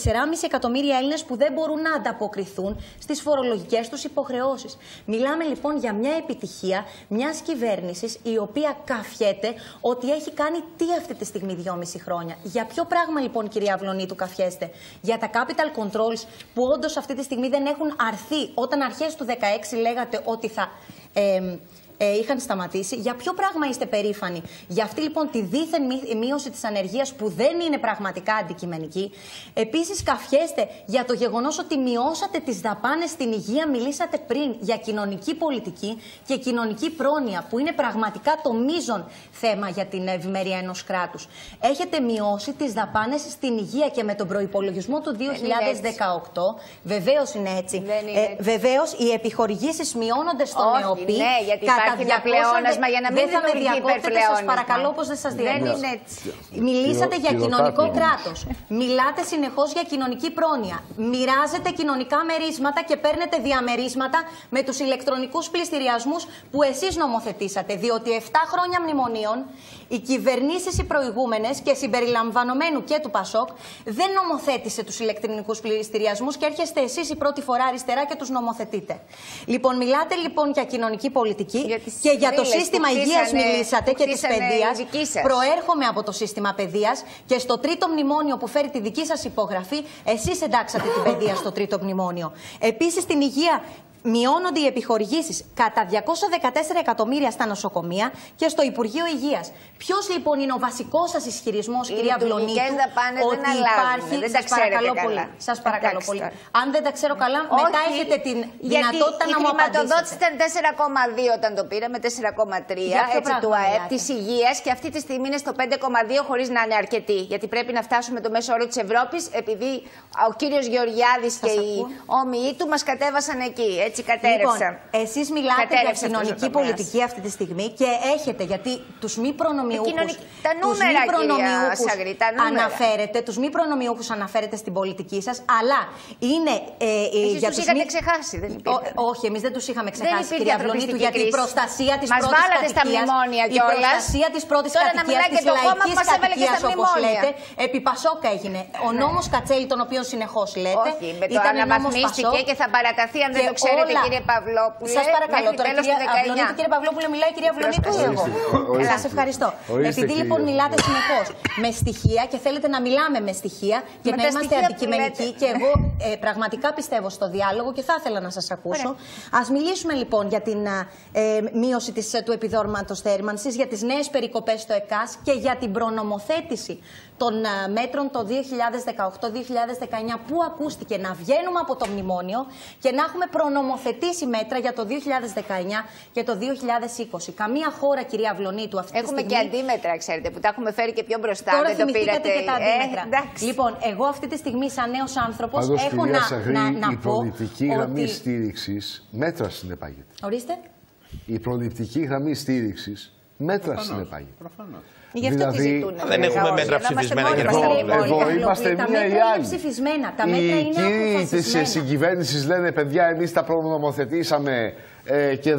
εκατομμύρια Έλληνες που δεν μπορούν να ανταποκριθούν στις φορολογικές τους υποχρεώσεις. Μιλάμε λοιπόν για μια επιτυχία μιας κυβέρνησης η οποία καφιέται ότι έχει κάνει τι αυτή τη στιγμή 2,5 χρόνια. Για ποιο πράγμα λοιπόν, κυρία Αυλωνίτου, καφιέστε? Για τα capital controls που όντως αυτή τη στιγμή δεν έχουν αρθεί, όταν αρχές του 2016 λέγατε ότι θα είχαν σταματήσει. Για ποιο πράγμα είστε περήφανοι? Για αυτή λοιπόν τη δίθεν μείωση της ανεργίας που δεν είναι πραγματικά αντικειμενική. Επίσης, καφιέστε για το γεγονός ότι μειώσατε τις δαπάνες στην υγεία. Μιλήσατε πριν για κοινωνική πολιτική και κοινωνική πρόνοια, που είναι πραγματικά το μείζον θέμα για την ευημερία ενός κράτους. Έχετε μειώσει τις δαπάνες στην υγεία και με τον προϋπολογισμό του 2018. Βεβαίως είναι έτσι. Βεβαίως οι επιχορηγήσεις μειώνονται στον ΕΟΠΗ κατά υπάρχει ένα πλεόνασμα για να μην δημιουργεί υπερπλεόνασμα. Σας παρακαλώ, όπως δεν σας διακόπτω. Δεν είναι έτσι. Μιλήσατε για κοινωνικό κράτος. Μιλάτε συνεχώς για κοινωνική πρόνοια. Μοιράζετε κοινωνικά μερίσματα και παίρνετε διαμερίσματα με τους ηλεκτρονικούς πληστηριασμούς που εσείς νομοθετήσατε. Διότι 7 χρόνια μνημονίων οι κυβερνήσεις οι προηγούμενες και συμπεριλαμβανομένου και του Πασόκ δεν νομοθέτησε τους ηλεκτρονικούς πληστηριασμούς και έρχεστε εσείς η πρώτη φορά αριστερά και τους νομοθετείτε. Λοιπόν, μιλάτε λοιπόν για κοινωνική πολιτική και για το σύστημα υγείας μιλήσατε και της παιδείας. Προέρχομαι από το σύστημα παιδείας και στο τρίτο μνημόνιο που φέρει τη δική σας υπογραφή, εσείς εντάξατε την παιδεία στο τρίτο μνημόνιο. Επίσης, στην υγεία μειώνονται οι επιχορηγήσεις κατά 214 εκατομμύρια στα νοσοκομεία και στο Υπουργείο Υγείας. Ποιος λοιπόν είναι ο βασικός σας ισχυρισμός, κυρία Βλονίτου, ότι υπάρχει. Σας παρακαλώ πολύ. Αν δεν τα ξέρω καλά, μετά έχετε την δυνατότητα να μου απαντήσετε. Η χρηματοδότηση ήταν 4,2 όταν το πήραμε, 4,3 του ΑΕΠ της υγείας και αυτή τη στιγμή είναι στο 5,2 χωρίς να είναι αρκετή. Γιατί πρέπει να φτάσουμε το μέσο όρο της Ευρώπης, επειδή ο κύριος Γεωργιάδης και οι όμοιοι του μας κατέβασαν εκεί. Έτσι κατέρευσαν. Λοιπόν, εσείς μιλάτε για κοινωνική πολιτική αυτή τη στιγμή και έχετε, γιατί τους μη προνομιούχους αναφέρετε, τους μη προνομιούχους αναφέρετε στην πολιτική σας, αλλά είναι για τους είχατε ξεχάσει, δεν υπήρχε. Όχι, εμείς δεν τους είχαμε ξεχάσει, κυρία Βλονίτου, γιατί η προστασία της πρώτης κατοικίας, η προστασία της πρώτης κατοικίας, της λαϊκής κατοικίας, όπως λέτε, επί Πασόκ έγινε. Ο νόμος Κατσέλη, τον οποίο συνεχώς λέτε, ήταν αναβαθμίστηκε και θα παραταθεί, αν δεν το ξέρετε, κύριε Παυλόπουλε. Σας παρακαλώ, τώρα κύριε Παυλόπουλε, μιλάει η κυρία Βλονίτου ή εγώ? Σας ευχαριστώ. Επειδή λοιπόν μιλάτε συνεχώς με στοιχεία και θέλετε να μιλάμε με στοιχεία και να είμαστε αντικειμενικοί, και εγώ πραγματικά πιστεύω στο διάλογο και θα ήθελα να σας ακούσω. Ας μιλήσουμε λοιπόν για την μείωση του επιδόρματος θέρμανσης, για τις νέες περικοπές στο ΕΚΑΣ και για την προνομοθέτηση των μέτρων το 2018-2019 που ακούστηκε να βγαίνουμε από το μνημόνιο και να έχουμε προνομοθετήσει μέτρα για το 2019 και το 2020. Καμία χώρα, κυρία Βλονίτου, αυτή τη στιγμή... Έχουμε και αντίμετρα, ξέρετε, που τα έχουμε φέρει και πιο μπροστά. Τώρα θυμηθήκατε και τα αντίμετρα. Λοιπόν, εγώ αυτή τη στιγμή, σαν νέος άνθρωπος, έχω να η πω προληπτική γραμμή στήριξης μέτρα συνεπάγεται. Ορίστε. Η προληπτική γραμμή στήριξης μέτρα συνεπάγεται. Προφανώς. Δηλαδή, δεν έχουμε μέτρα ψηφισμένα, κύριε Παυλόπουλε. Εδώ είμαστε μία ή άλλη. Οι κύριοι της συγκυβέρνησης λένε, παιδιά, εμείς τα προνομοθετήσαμε και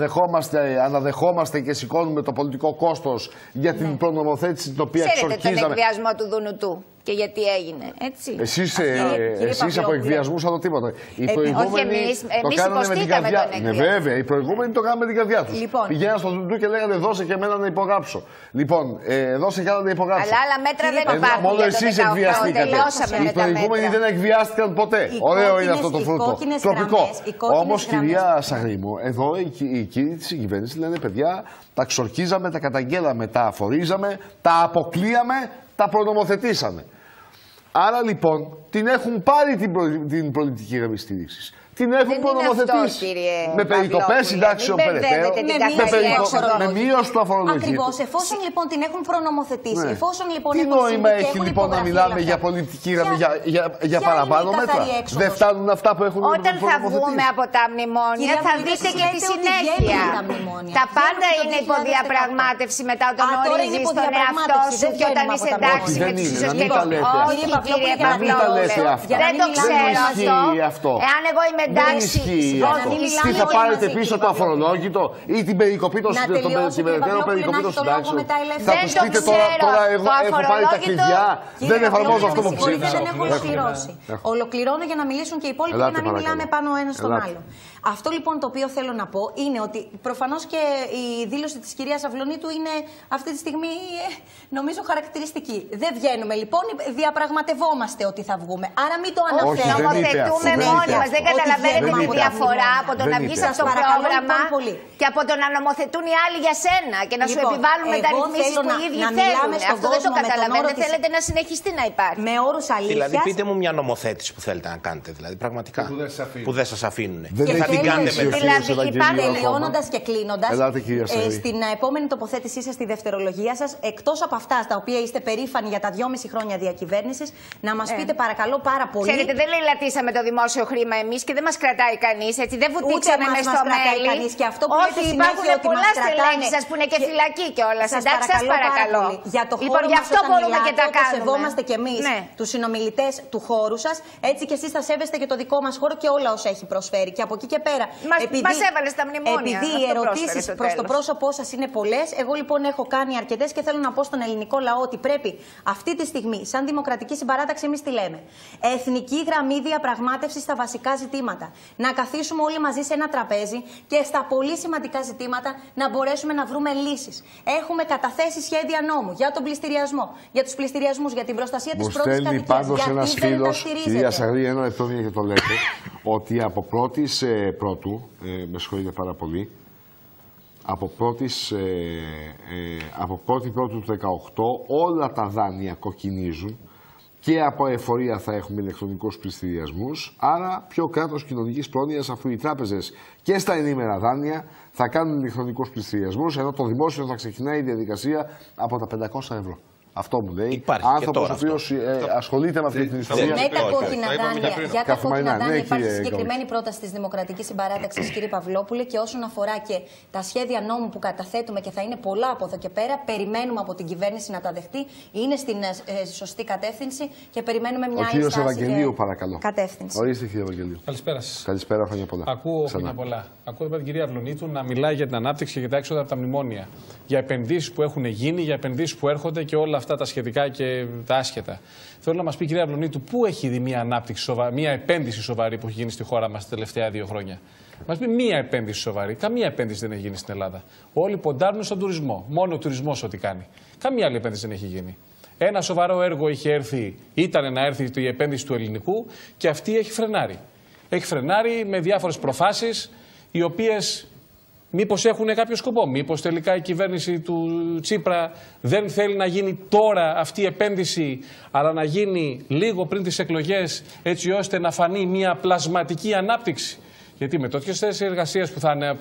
αναδεχόμαστε και σηκώνουμε το πολιτικό κόστος για την προνομοθέτηση την οποία εξορκίζαμε. Ξέρετε τον εκβιασμό του Δουνουτού και γιατί έγινε, έτσι. Εσείς από εκβιασμούς από τίποτα. Οι προηγούμενοι το κάνανε με την καρδιά. Ναι, βέβαια, οι προηγούμενοι το κάνανε με την καρδιά τους. Πηγαίναν στον Δουνουτού και λέγανε δώσε και εμένα να υπογράψω. Λοιπόν, δώσε και άλλα να υπογράψω. Αλλά άλλα μέτρα δεν υπάρχουν. Μόνο εσείς εκβιαστήκατε. Οι προηγούμενοι δεν εκβιάστηκαν ποτέ. Ωραίο είναι αυτό το φρούτο. Τροπικό. Όμως, κυρία Σαγρίμου, εδώ οι κύριοι της κυβέρνησης λένε, παιδιά, τα ξορκίζαμε, τα καταγγέλαμε, τα αφορίζαμε, τα αποκλείαμε, τα προνομοθετήσαμε. Άρα λοιπόν την έχουν πάρει την πολιτική γραμμή στήριξης. Την έχουν προνομοθετήσει. Με περικοπές συντάξεων περαιτέρω, με μείωση του αφορολογικού. Ακριβώς, εφόσον λοιπόν την έχουν προνομοθετήσει. Τι νόημα έχει λοιπόν να μιλάμε για πολιτική γραμμή, για παραπάνω μέτρα? Δεν φτάνουν αυτά που έχουν προνομοθετήσει. Όταν θα βγούμε από τα μνημόνια, θα δείτε και τη συνέχεια. Τα πάντα είναι υποδιαπραγμάτευση μετά όταν ορίζεις τον εαυτό σου και όταν είσαι εντάξει με τους ισοσχετικούς. Όχι, κύριε Παυλόπουλε, δεν το ξέρω αυτό. Εάν εγώ είμαι δεν ισχύει αυτό. Τι θα πάρετε πίσω το αφορολόγητο ή την περικοπή των συντάξεων? Θα τους πείτε τώρα εγώ έχω πάρει τα κλειδιά, δεν εφαρμόζω αυτό που ψήφισα. Δεν έχω ολοκληρώσει. Ολοκληρώνω για να μιλήσουν και οι υπόλοιποι και να μην μιλάμε πάνω ο ένας στον άλλο. Αυτό λοιπόν το οποίο θέλω να πω είναι ότι προφανώς και η δήλωση της κυρίας Αυλονίτου είναι αυτή τη στιγμή νομίζω χαρακτηριστική. Δεν βγαίνουμε λοιπόν, διαπραγματευόμαστε ότι θα βγούμε. Άρα μην το αναφέρουμε. Νομοθετούμε μόνοι μας. Δεν καταλαβαίνετε τη διαφορά από το να βγεις στο πρόγραμμα και από το να νομοθετούν οι άλλοι για σένα και να σου επιβάλλουν μεταρρυθμίσεις που οι ίδιοι θέλουν. Αυτό δεν το καταλαβαίνετε. Θέλετε να συνεχιστεί να υπάρχει. Με όρους αλήθειας. Δηλαδή, πείτε μου μια νομοθέτηση που θέλετε να κάνετε, δηλαδή πραγματικά. Που δεν σας αφήνουν. Τελειώνοντας και κλείνοντας, στην επόμενη τοποθέτησή σας, στη δευτερολογία σας, εκτός από αυτά τα οποία είστε περήφανοι για τα 2,5 χρόνια διακυβέρνησης, να μας πείτε παρακαλώ πάρα πολύ. Ξέρετε, δεν λαιλατίσαμε το δημόσιο χρήμα εμείς και δεν δεν μας κρατάει κανείς, έτσι, δεν βουτήξαμε μες στο μέλι. Και αυτό που λέτε συνέχεια ότι πολλά στελέχη σας που είναι και φυλακή κιόλας. Εντάξει, σας παρακαλώ. Για το χώρο γι' αυτό μπορούμε και τα κάνουμε. Σεβόμαστε κι εμείς τους συνομιλητές του χώρου σας, έτσι και εσείς θα σέβεστε και το δικό μας χώρο και όλα όσα έχει προσφέρει. Και από εκεί και πέρα. Μας έβαλε στα μνημόνια. Επειδή οι ερωτήσεις προς το πρόσωπό σας είναι πολλές, εγώ λοιπόν έχω κάνει αρκετές και θέλω να πω στον ελληνικό λαό ότι πρέπει αυτή τη στιγμή, σαν Δημοκρατική Συμπαράταξη, εμείς τι λέμε. Εθνική γραμμή διαπραγμάτευση στα βασικά ζητήματα. Να καθίσουμε όλοι μαζί σε ένα τραπέζι και στα πολύ σημαντικά ζητήματα να μπορέσουμε να βρούμε λύσεις. Έχουμε καταθέσει σχέδια νόμου για τον πληστηριασμό, για τους πληστηριασμούς, για την προστασία της πρώτης κατοικίας. Μου στέλνει πάντως ένας φίλος, κυρία Σαγρή, ένα λεπτό και το λέτε, ότι από 1η Πρώτου, με συγχωρείτε πάρα πολύ, από 1η Πρώτου του 2018 όλα τα δάνεια κοκκινίζουν και από εφορία θα έχουμε ηλεκτρονικούς πληστηριασμούς, άρα πιο κράτος κοινωνικής πρόνοιας, αφού οι τράπεζες και στα ενήμερα δάνεια θα κάνουν ηλεκτρονικούς πληστηριασμούς, ενώ το δημόσιο θα ξεκινάει η διαδικασία από τα 500 ευρώ. Αυτό μου λέει. Άνθρωπος ο οποίος ασχολείται με αυτή την ιστορία. Με τα κόκκινα δάνεια, για τα κόκκινα δάνεια υπάρχει συγκεκριμένη πρόταση της Δημοκρατικής Συμπαράταξης, κύριε Παυλόπουλε, και όσον αφορά και τα σχέδια νόμου που καταθέτουμε και θα είναι πολλά από εδώ και πέρα, περιμένουμε από την κυβέρνηση να τα δεχτεί. Είναι στην σωστή κατεύθυνση και περιμένουμε μια άλλη στάση. Ο κύριος Ευαγγελίου, παρακαλώ. Κατεύθυνση. Ορίστε, κύριε Ευαγγελίου. Καλησπέρα σας. Καλησπέρα, χρόνια πολλά. Ακούω χρόνια πολλά. Ακούω την κυρία Αυλωνίτου να μιλάει για την ανάπτυξη και για τα έξοδα από τα μνημόνια. Για επενδύσεις που έχουν γίνει, για επενδύσεις που έρχονται και όλα αυτά τα σχετικά και τα άσχετα. Θέλω να μας πει, κυρία Αυλωνίτου, πού έχει δει μια ανάπτυξη, μια επένδυση σοβαρή που έχει γίνει στη χώρα μας τα τελευταία 2 χρόνια. Μας πει μια επένδυση σοβαρή. Καμία επένδυση δεν έχει γίνει στην Ελλάδα. Όλοι ποντάρουν στον τουρισμό. Μόνο ο τουρισμός ό,τι κάνει. Καμία άλλη επένδυση δεν έχει γίνει. Ένα σοβαρό έργο είχε έρθει, ήταν να έρθει η επένδυση του ελληνικού και αυτή έχει φρενάρει. Έχει φρενάρει με διάφορες προφάσεις, οι οποίες μήπως έχουν κάποιο σκοπό. Μήπως τελικά η κυβέρνηση του Τσίπρα δεν θέλει να γίνει τώρα αυτή η επένδυση, αλλά να γίνει λίγο πριν τις εκλογές, έτσι ώστε να φανεί μια πλασματική ανάπτυξη. Γιατί με τέτοιες θέσεις εργασίας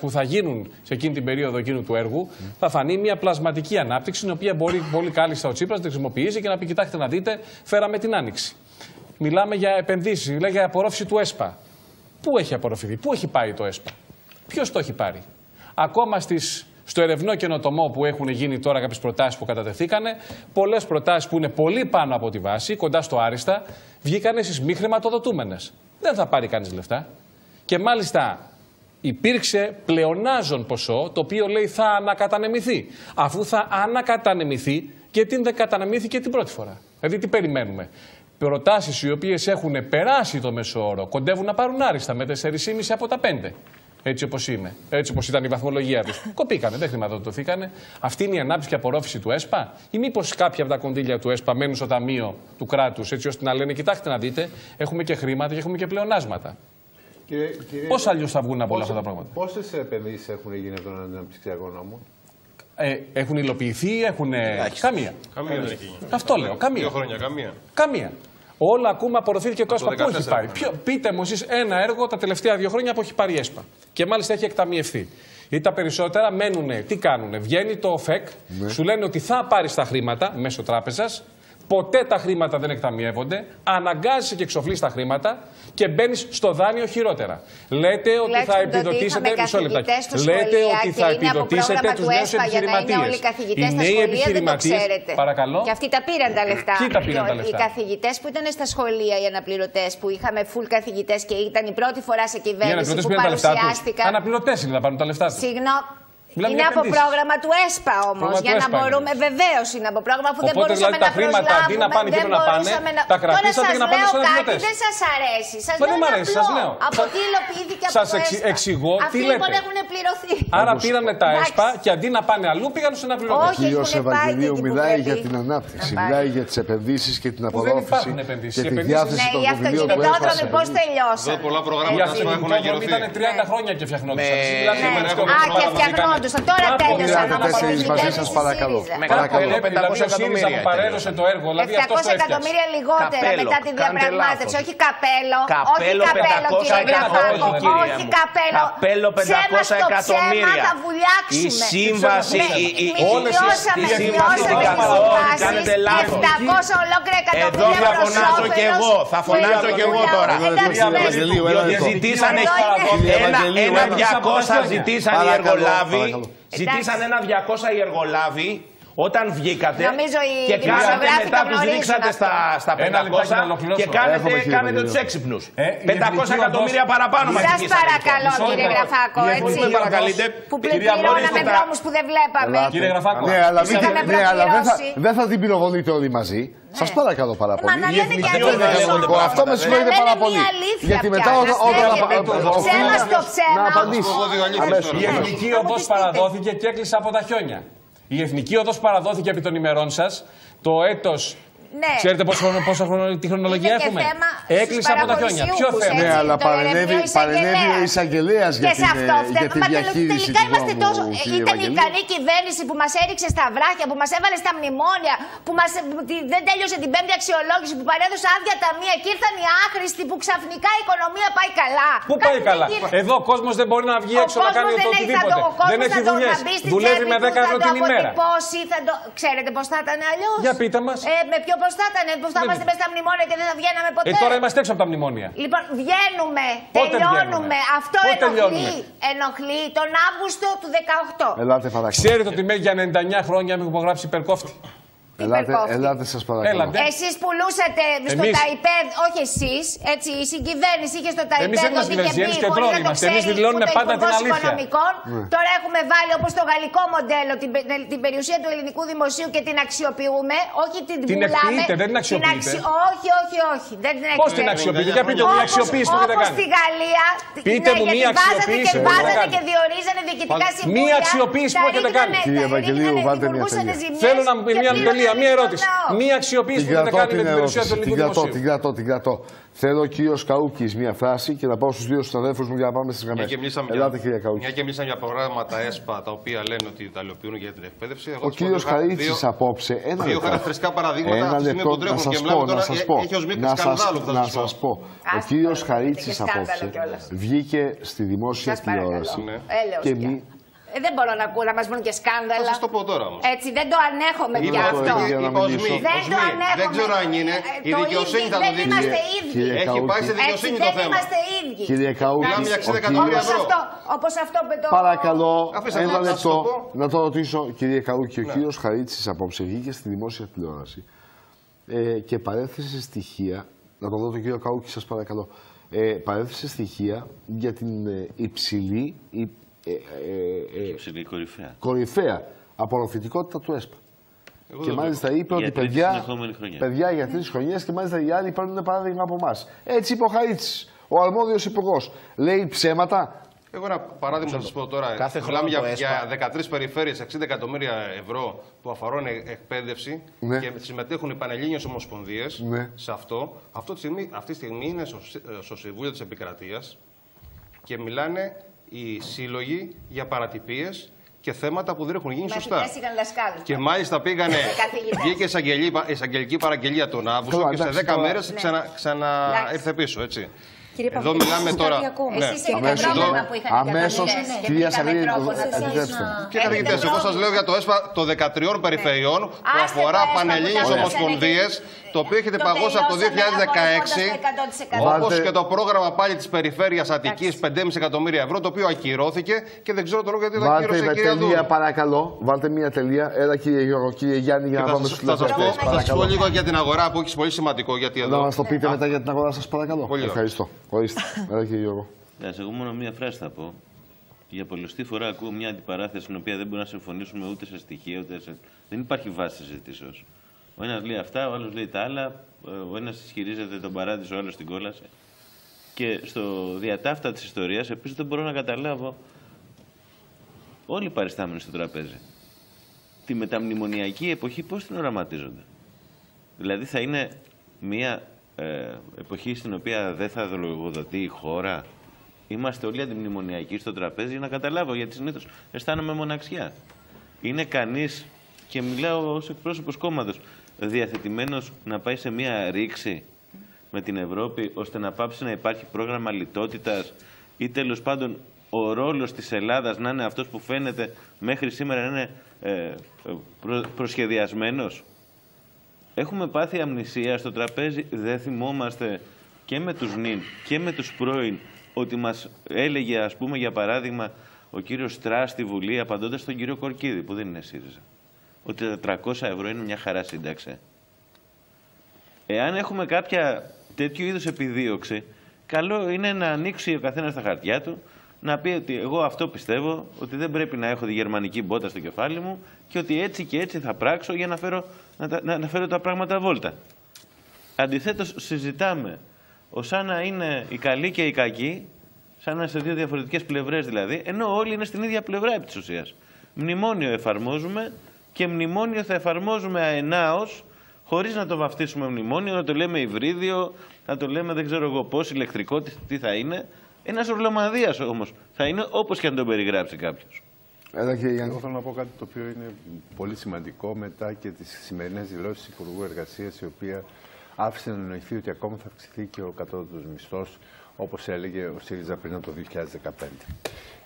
που θα γίνουν σε εκείνη την περίοδο εκείνου του έργου, θα φανεί μια πλασματική ανάπτυξη, την οποία μπορεί πολύ κάλλιστα ο Τσίπρας να τη χρησιμοποιήσει και να πει: κοιτάξτε να δείτε, φέραμε την άνοιξη. Μιλάμε για επενδύσεις, μιλάμε για απορρόφηση του ΕΣΠΑ. Πού έχει απορροφηθεί, πού έχει πάει το ΕΣΠΑ, ποιος το έχει πάρει. Ακόμα στο ερευνό καινοτομό που έχουν γίνει τώρα κάποιες προτάσεις που κατατεθήκανε, πολλές προτάσεις που είναι πολύ πάνω από τη βάση, κοντά στο άριστα, βγήκανε στις μη χρηματοδοτούμενες. Δεν θα πάρει κανείς λεφτά. Και μάλιστα υπήρξε πλεονάζον ποσό, το οποίο λέει θα ανακατανεμηθεί. Αφού θα ανακατανεμηθεί, γιατί δεν κατανεμήθηκε την πρώτη φορά. Δηλαδή τι περιμένουμε. Προτάσεις οι οποίες έχουν περάσει το μέσο όρο, κοντεύουν να πάρουν άριστα με 4,5 από τα 5. Έτσι όπως είμαι. Έτσι όπως ήταν η βαθμολογία τους. Κοπήκανε, δεν χρηματοδοτηθήκανε. Αυτή είναι η ανάπτυξη και απορρόφηση του ΕΣΠΑ, ή μήπως κάποια από τα κονδύλια του ΕΣΠΑ μένουν στο ταμείο του κράτους, έτσι ώστε να λένε: κοιτάξτε να δείτε, έχουμε και χρήματα και έχουμε και πλεονάσματα. Πώς αλλιώς θα βγουν από όλα αυτά τα πράγματα. Πόσες επενδύσεις έχουν γίνει από τον αναπτυξιακό νόμο? Έχουν υλοποιηθεί, έχουν. Καμία. Καμία δεν έχει γίνει. Αυτό λέω. Καμία. 2 χρόνια, καμία. Καμία. Όλα ακούμε απορροφήθηκε το ΕΣΠΑ. Πού έχει πάρει. Πείτε μου εσείς ένα έργο τα τελευταία 2 χρόνια που έχει πάρει ΕΣΠΑ. Και μάλιστα έχει εκταμιευθεί. Ή τα περισσότερα μένουν, τι κάνουνε. Βγαίνει το ΦΕΚ, σου λένε ότι θα πάρεις τα χρήματα μέσω τράπεζας. Ποτέ τα χρήματα δεν εκταμιεύονται, αναγκάζεσαι και εξοφλείς τα χρήματα και μπαίνεις στο δάνειο χειρότερα. Λέτε ότι θα επιδοτήσετε. Μισό λεπτάκι. Λέτε ότι θα επιδοτήσετε τους νέους επιχειρηματίες. Οι νέοι επιχειρηματίες. Παρακαλώ. Και αυτοί τα πήραν τα λεφτά. Ποιοι τα πήραν τα λεφτά? Οι καθηγητές που ήταν στα σχολεία, οι αναπληρωτές, που είχαμε full καθηγητές και ήταν η πρώτη φορά σε κυβέρνηση που παρουσιάστηκαν. Αναπληρωτές είναι να πάρουν τα λεφτά τους. Είναι από πρόγραμμα του ΕΣΠΑ όμως, για να μπορούμε, βεβαίως είναι από πρόγραμμα, αφού δεν μπορούσαμε να προσλάβουμε. Οπότε τα χρήματα αντί να πάνε εκεί να πάνε, τα κρατήσατε και να πάνε στους αναπληρωτές. Δεν σας αρέσει, σας λέω ένα απλό. Από τι υλοποιήθηκε από το ΕΣΠΑ. Σας εξηγώ τι λέτε. Αυτοί λοιπόν έχουν πληρωθεί. Άρα πήρανε τα ΕΣΠΑ και αντί να πάνε αλλού πήγαν στους αναπληρωτές. Ο κύριος Ευαγγελίου μιλάει για την ανάπτυξη, μιλάει για τις επενδύσεις και την απορρόφηση και τη διάθεση των κονδυλίων του ΕΣΠΑ. Πώς τελειώσαν. Πολλά προγράμματα έχουν ακυρωθεί. Ήταν 30 χρόνια και φτιαχνόντουσαν. Και φτιαχνόντουσαν. Τώρα τέλειωσαν. Μαζί σας παρακαλώ. Με 500 εκατομμύρια που παρέδωσε το έργο. 700 εκατομμύρια λιγότερα μετά τη διαπραγμάτευση. Όχι καπέλο. Καπέλο 500 εκατομμύρια. Όχι καπέλο. Καπέλο 500 εκατομμύρια. Θα βουλιάξουμε. Η σύμβαση. Μειώσαμε την καθόλου. κάνετε λάθος. 700 ολόκληρα εκατομμύρια. Εδώ θα φωνάζω κι εγώ. Θα φωνάζω κι εγώ τώρα. Διότι ζητήσανε ένα 200 ζητήσαν οι εργολάβοι. Ζητήσαν ένα 200 οι εργολάβοι. Όταν βγήκατε και κάνατε μετά τους ρίξατε στα 500 και κάνετε τους έξυπνους. 500 εκατομμύρια παραπάνω μας ζητήσατε. Σας παρακαλώ κύριε Γραφάκο, έτσι. Που πληρώναμε δρόμους που δεν βλέπαμε. Κύριε Γραφάκο, ναι, αλλά δεν θα την πυροβολείτε όλοι μαζί. Σας παρακαλώ πάρα πολύ. Αυτό με συγχωρείτε πάρα πολύ. Γιατί μετά όταν να απαντήσει. Η εθνική οδός παραδόθηκε και έκλεισε από τα χιόνια. Η εθνική οδός παραδόθηκε επί των ημερών σας. Το έτος. Ναι. Ξέρετε τι χρονολογία έχουμε. Έκλεισε από τα χιόνια. Ποιο θέμα. Ναι, αλλά παρενέβη ο εισαγγελέας για τη διαχείριση του δρόμου. Ήταν η ικανή κυβέρνηση που μας έριξε στα βράχια, που μας έβαλε στα μνημόνια, που δεν τέλειωσε την πέμπτη αξιολόγηση, που παρέδωσε άδεια ταμεία και ήρθαν οι άχρηστοι, που ξαφνικά η οικονομία πάει καλά. Πού πάει καλά. Εδώ ο κόσμος δεν μπορεί να βγει έξω να κάνει το οτιδήποτε. Δεν έχει δουλειές. Δουλεύει με 10 ευρώ την ημέρα. Ξέρετε πώς θα ήταν αλλιώς. Για πείτε μας. Πώς θα ήταν, πώς θα είμαστε μέσα στα μνημόνια και δεν θα βγαίναμε ποτέ. Τώρα είμαστε έξω από τα μνημόνια. Λοιπόν, βγαίνουμε, τελειώνουμε. Αυτό ενοχλεί τον Αύγουστο του 2018. Ελάτε παρακαλώ. Ξέρετε ότι μέχρι για 99 χρόνια έχουμε υπογράψει υπερκόφτη. Ελάτε σας παρακαλώ. Εσείς πουλούσατε στο ΤΑΙΠΕΔ, όχι εσείς, έτσι, η συγκυβέρνηση είχε στο ΤΑΙΠΕΔ ότι και πει χωρίς να το ξέρει ούτε Υπουργός Οικονομικών. Τώρα έχουμε βάλει όπως το γαλλικό μοντέλο την περιουσία του ελληνικού δημοσίου και την αξιοποιούμε, όχι την πουλάμε. Την εκποιείτε, δεν την αξιοποιείτε. Όχι, δεν την Πώς την αξιοποιείτε, για πείτε την αξιοποίηση που δεν κάνει. Όπως στη Γαλλία, πείτε μου μία αξιοποίηση που δεν κάνει. Και διορίζανε διοικητικά συμβούλια. Μία αξιοποίηση που έχετε κάνει. Κύριε Ευαγγελίου, βάλτε μια τελεία. Θέλω να μου πει μια τελεία. Μία ερώτηση. Μία αξιοποίηση που δεν κάνει με την περιουσία του ελληνικού δημοσίου. Την κρατώ. Θέλω ο κύριος Καούκης μία φράση και να πάω στους δύο συναδέλφους μου για να πάμε στις γραμμές. Ελάτε κύριε Καούκη. Μια και μιλήσαμε για προγράμματα ΕΣΠΑ τα οποία λένε ότι τα υλοποιούν για την εκπαίδευση. Ο κύριος Χαρίτσης απόψε. Δύο χαρακτηριστικά παραδείγματα από τη στιγμή που τρέχουν και μιλάμε τώρα έχει ως μήκη σκανδάλου. Να σας πω. Ο κύριος Χαρίτσης απόψε βγήκε στη δημόσια τηλεόραση και δεν μπορώ να ακούω να μας βρουν και σκάνδαλα. Θα σας το πω τώρα όμως. Έτσι, δεν το ανέχομαι πια αυτό. Δεν το ανέχομαι. Δεν ξέρω αν είναι. Η δικαιοσύνη θα το δείξει. Δεν είμαστε ίδιοι. Έχει πάει σε δικαιοσύνη το θέμα. Δεν είμαστε ίδιοι. Κύριε Καούκη, όπως αυτό που το... Παρακαλώ, ένα λεπτό να το ρωτήσω. Κύριε Καούκη, ο κύριος Χαρίτσης απόψε βγήκε στη δημόσια τηλεόραση και παρέθεσε στοιχεία. Να το δω τον κύριο Καούκη, σας παρακαλώ. Παρέθεσε στοιχεία για την υψηλή κορυφαία απορροφητικότητα του ΕΣΠΑ. Και μάλιστα είπε ότι παιδιά για 3 χρονιές και μάλιστα οι άλλοι παίρνουν παράδειγμα από εμάς. Έτσι είπε ο Χαρίτσης, ο αρμόδιος υπουργός. Λέει ψέματα. Εγώ ένα παράδειγμα να σας πω τώρα. Μιλάμε για 13 περιφέρειες, 60 εκατομμύρια ευρώ που αφορούν εκπαίδευση και συμμετέχουν οι πανελλήνιες ομοσπονδίες σε αυτό. Αυτή τη στιγμή είναι στο Συμβούλιο της Επικρατείας και μιλάνε οι σύλλογοι για παρατυπίες και θέματα που δεν έχουν γίνει σωστά. Και μάλιστα βγήκε εισαγγελική παραγγελία τον Αύγουστο και σε 10 μέρες ξαναήρθε πίσω, έτσι. Εδώ μιλάμε τώρα. Αμέσως, κυρία Σαγρίνη, και καθηγητές, εγώ σας λέω για το ΕΣΠΑ των 13 περιφερειών που αφορά πανελλήνιες ομοσπονδίες, το οποίο έχετε παγώσει από το 2016, όπως και το πρόγραμμα πάλι της περιφέρειας Αττικής, 5,5 εκατομμύρια ευρώ, το οποίο ακυρώθηκε και δεν ξέρω το λόγο γιατί δεν ακύρωσε η κυρία Δούρου. Παρακαλώ, βάλτε μία τελεία. Έλα κύριε Γιώργο, κύριε Γιάννη, για να πάμε στους τηλεφωνικούς. Θα σας πω λίγο για την αγορά που έχει πολύ σημαντικό. Να μας το πείτε μετά για την αγορά σας παρακαλώ. Ευχαριστώ. Ορίστε. Έλα κύριε Γιώργο. Εγώ μόνο μία φράση θα πω. Για πολλωστή φορά ακούω μια αντιπαράθεση στην οποία δεν μπορούμε να συμφωνήσουμε ούτε σε στοιχεία ούτε σε. Δεν υπάρχει βάση συζητήσεως. Ο ένας λέει αυτά, ο άλλος λέει τα άλλα. Ο ένας ισχυρίζεται τον παράδεισο, ο άλλος την κόλαση. Και στο διατάφτα της ιστορίας, επίσης δεν μπορώ να καταλάβω όλοι οι παριστάμενοι στο τραπέζι. Τη μεταμνημονιακή εποχή πώς την οραματίζονται. Δηλαδή θα είναι μια εποχή στην οποία δεν θα λογοδοτεί η χώρα. Είμαστε όλοι αντιμνημονιακοί στο τραπέζι για να καταλάβω, γιατί συνήθως αισθάνομαι μοναξιά. Είναι κανείς, και μιλάω ως εκπρόσωπος κόμματος, διαθετημένος να πάει σε μια ρήξη με την Ευρώπη, ώστε να πάψει να υπάρχει πρόγραμμα λιτότητας ή τέλος πάντων ο ρόλος της Ελλάδας να είναι αυτός που φαίνεται μέχρι σήμερα να είναι προσχεδιασμένος. Έχουμε πάθει αμνησία στο τραπέζι. Δεν θυμόμαστε και με τους νυν και με τους πρώην ότι μας έλεγε, ας πούμε, για παράδειγμα, ο κύριος Στράς στη Βουλή, απαντώντας στον κύριο Κορκίδη, που δεν είναι ΣΥΡΙΖΑ, ότι τα 300 ευρώ είναι μια χαρά σύνταξη. Εάν έχουμε κάποια τέτοιου είδους επιδίωξη, καλό είναι να ανοίξει ο καθένας τα χαρτιά του, να πει ότι εγώ αυτό πιστεύω, ότι δεν πρέπει να έχω τη γερμανική μπότα στο κεφάλι μου και ότι έτσι και έτσι θα πράξω για να φέρω τα πράγματα βόλτα. Αντιθέτως, συζητάμε σαν να είναι οι καλοί και οι κακοί, σαν να είναι σε δύο διαφορετικές πλευρές δηλαδή, ενώ όλοι είναι στην ίδια πλευρά επί της ουσίας. Μνημόνιο εφαρμόζουμε και μνημόνιο θα εφαρμόζουμε αενάως, χωρίς να το βαφτίσουμε μνημόνιο, να το λέμε υβρίδιο, να το λέμε δεν ξέρω εγώ πώς, ηλεκτρικό, τι θα είναι. Ένας ορλομαδίας όμως θα είναι, όπως και αν τον περιγράψει κάποιος. Εγώ θέλω να πω κάτι το οποίο είναι πολύ σημαντικό μετά και τις σημερινές δηλώσεις του Υπουργού Εργασίας, η οποία άφησε να εννοηθεί ότι ακόμα θα αυξηθεί και ο κατώτατος μισθός, όπως έλεγε ο ΣΥΡΙΖΑ πριν από το 2015.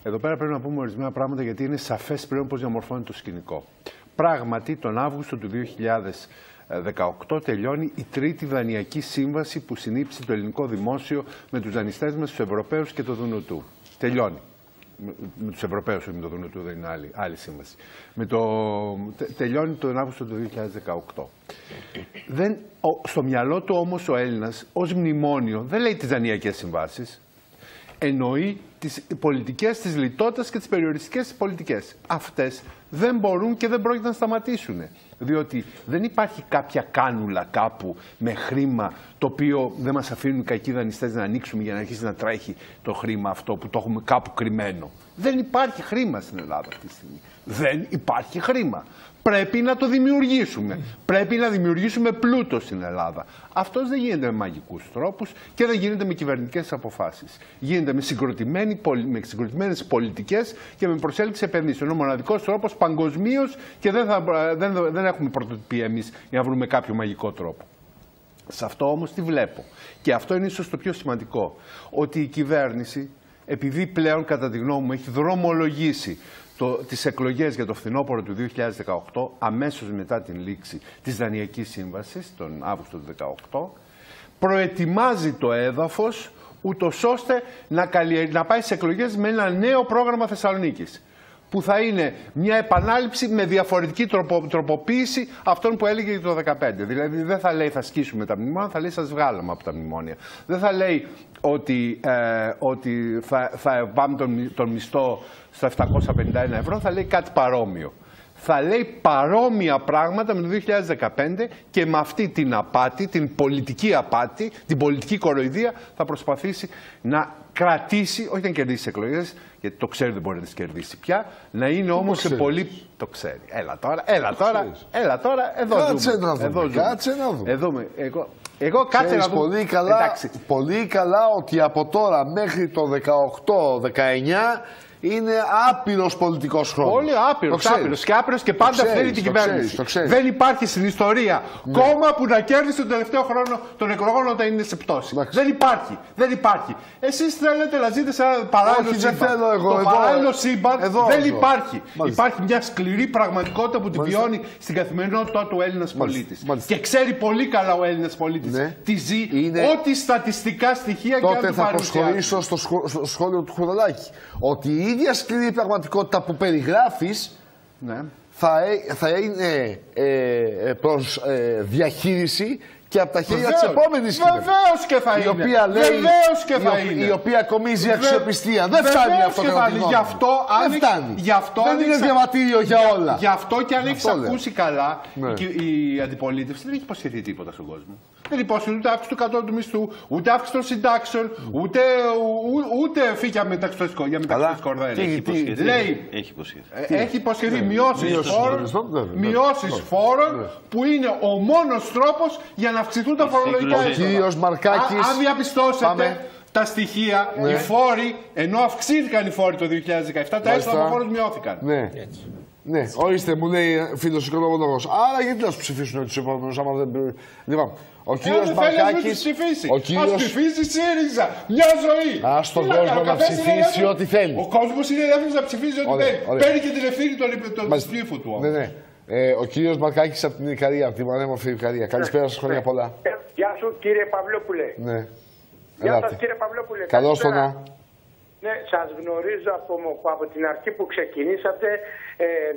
Εδώ πέρα πρέπει να πούμε ορισμένα πράγματα, γιατί είναι σαφές πλέον πώς διαμορφώνεται το σκηνικό. Πράγματι, τον Αύγουστο του 2018 τελειώνει η τρίτη δανειακή σύμβαση που συνήψε το ελληνικό δημόσιο με τους δανειστές μας, τους Ευρωπαίους και το ΔΝΤ. Τελειώνει. Με τους Ευρωπαίους, όχι με το ΔΝΤ, δεν είναι άλλη σύμβαση. Τελειώνει τον Αύγουστο του 2018. Στο μυαλό του όμως ο Έλληνας, ως μνημόνιο, δεν λέει τις δανειακές συμβάσεις. Εννοεί τις πολιτικές της λιτότητας και τις περιοριστικές πολιτικές. Αυτές δεν μπορούν και δεν πρόκειται να σταματήσουν. Διότι δεν υπάρχει κάποια κάνουλα κάπου με χρήμα το οποίο δεν μας αφήνουν οι κακοί δανειστές να ανοίξουμε για να αρχίσει να τρέχει το χρήμα αυτό που το έχουμε κάπου κρυμμένο. Δεν υπάρχει χρήμα στην Ελλάδα αυτή τη στιγμή. Δεν υπάρχει χρήμα. Πρέπει να το δημιουργήσουμε. Πρέπει να δημιουργήσουμε πλούτο στην Ελλάδα. Αυτός δεν γίνεται με μαγικούς τρόπους και δεν γίνεται με κυβερνητικές αποφάσεις. Γίνεται με συγκροτημένες πολιτικές και με προσέλκυση επενδύσεων. Είναι ο μοναδικός τρόπος παγκοσμίως και δεν έχουμε πρωτοτυπία εμείς για να βρούμε κάποιο μαγικό τρόπο. Σε αυτό όμως τι βλέπω. Και αυτό είναι ίσως το πιο σημαντικό. Ότι η κυβέρνηση, επειδή πλέον κατά τη γνώμη μου έχει δρομολογήσει τις εκλογές για το φθινόπωρο του 2018, αμέσως μετά την λήξη της Δανειακής Σύμβασης, τον Αύγουστο του 2018, προετοιμάζει το έδαφος ούτως ώστε να πάει σε εκλογές με ένα νέο πρόγραμμα Θεσσαλονίκης, που θα είναι μια επανάληψη με διαφορετική τροποποίηση αυτών που έλεγε το 2015. Δηλαδή δεν θα λέει θα σκίσουμε τα μνημόνια, θα λέει σας βγάλαμε από τα μνημόνια. Δεν θα λέει ότι θα πάμε τον μισθό στα 751 ευρώ, θα λέει κάτι παρόμοιο. Θα λέει παρόμοια πράγματα με το 2015 και με αυτή την απάτη, την πολιτική απάτη, την πολιτική κοροϊδία θα προσπαθήσει να κρατήσει, όχι να κερδίσει τις εκλογές, γιατί το ξέρει δεν μπορεί να τις κερδίσει πια, να είναι όμως σε πολύ... Το ξέρει. Έλα τώρα, Κάτσε να δούμε. Εγώ κάτσε να δούμε. Πολύ καλά ότι από τώρα μέχρι το 18-19 είναι άπειρος πολιτικός χρόνος. Πολύ άπειρος και πάντα φέρει την κυβέρνηση. Δεν υπάρχει στην ιστορία κόμμα που να κέρδισε τον τελευταίο χρόνο των εκλογών όταν είναι σε πτώση. Δεν υπάρχει. Εσείς θέλετε να ζείτε σε ένα παράλληλο σύμπαν. Το παράλληλο σύμπαν δεν υπάρχει. Υπάρχει μια σκληρή πραγματικότητα που την βιώνει στην καθημερινότητά του Έλληνας πολίτης. Και ξέρει πολύ καλά ο Έλληνας πολίτης τι ζει, ό,τι στατιστικά στοιχεία και αν του Τότε θα προσχωρήσω στο σχόλιο του Χουδαλάκη. Ότι η ίδια σκληρή πραγματικότητα που περιγράφεις θα είναι προς διαχείριση και από τα χέρια της επόμενης κυβέρνησης. Βεβαίως και θα είναι. Η οποία κομίζει αξιοπιστία. Δεν φτάνει αυτό το κρατικό. Γι' αυτό δεν είναι διαβατήριο για όλα. Γι' αυτό και αν έχεις ακούσει καλά, η αντιπολίτευση δεν έχει υποσχεθεί τίποτα στον κόσμο. Δεν υπόσχεται ούτε αύξηση του κατώτατου μισθού, ούτε αύξηση των συντάξεων, ούτε φύγια για μεταξωτές κορδέλες. Έχει υποσχεθεί μειώσεις φόρων που είναι ο μόνος τρόπος για να αυξηθούν τα φορολογικά έσοδα. Αν διαπιστώσετε τα στοιχεία, οι φόροι, ενώ αυξήθηκαν οι φόροι το 2017, τα έσοδα από φόρους μειώθηκαν. Ναι, ορίστε, μου λέει φίλος οικονομολόγος. Άρα γιατί να σου ψηφίσουν τους επόμενους, άμα δεν. Λοιπόν, ο κύριος Μαρκάκης. Ας ψηφίσει ΣΥΡΙΖΑ. Μια ζωή. Ας τον κόσμο να ψηφίσει ό,τι θέλει. Ο κόσμος είναι ελεύθερος να ψηφίσει ό,τι θέλει. Παίρνει και την ευθύνη των ψήφου του. Ναι. Ο κύριος Μαρκάκης από την Ικαρία, από τη πανέμορφη Ικαρία. Καλησπέρα σας, χρόνια πολλά. Γεια σου κύριε Παυλόπουλε. Ναι. Γεια σας κύριε Παυλόπουλε. Καλώς το να. Ναι, σας γνωρίζω από την αρχή που ξεκινήσατε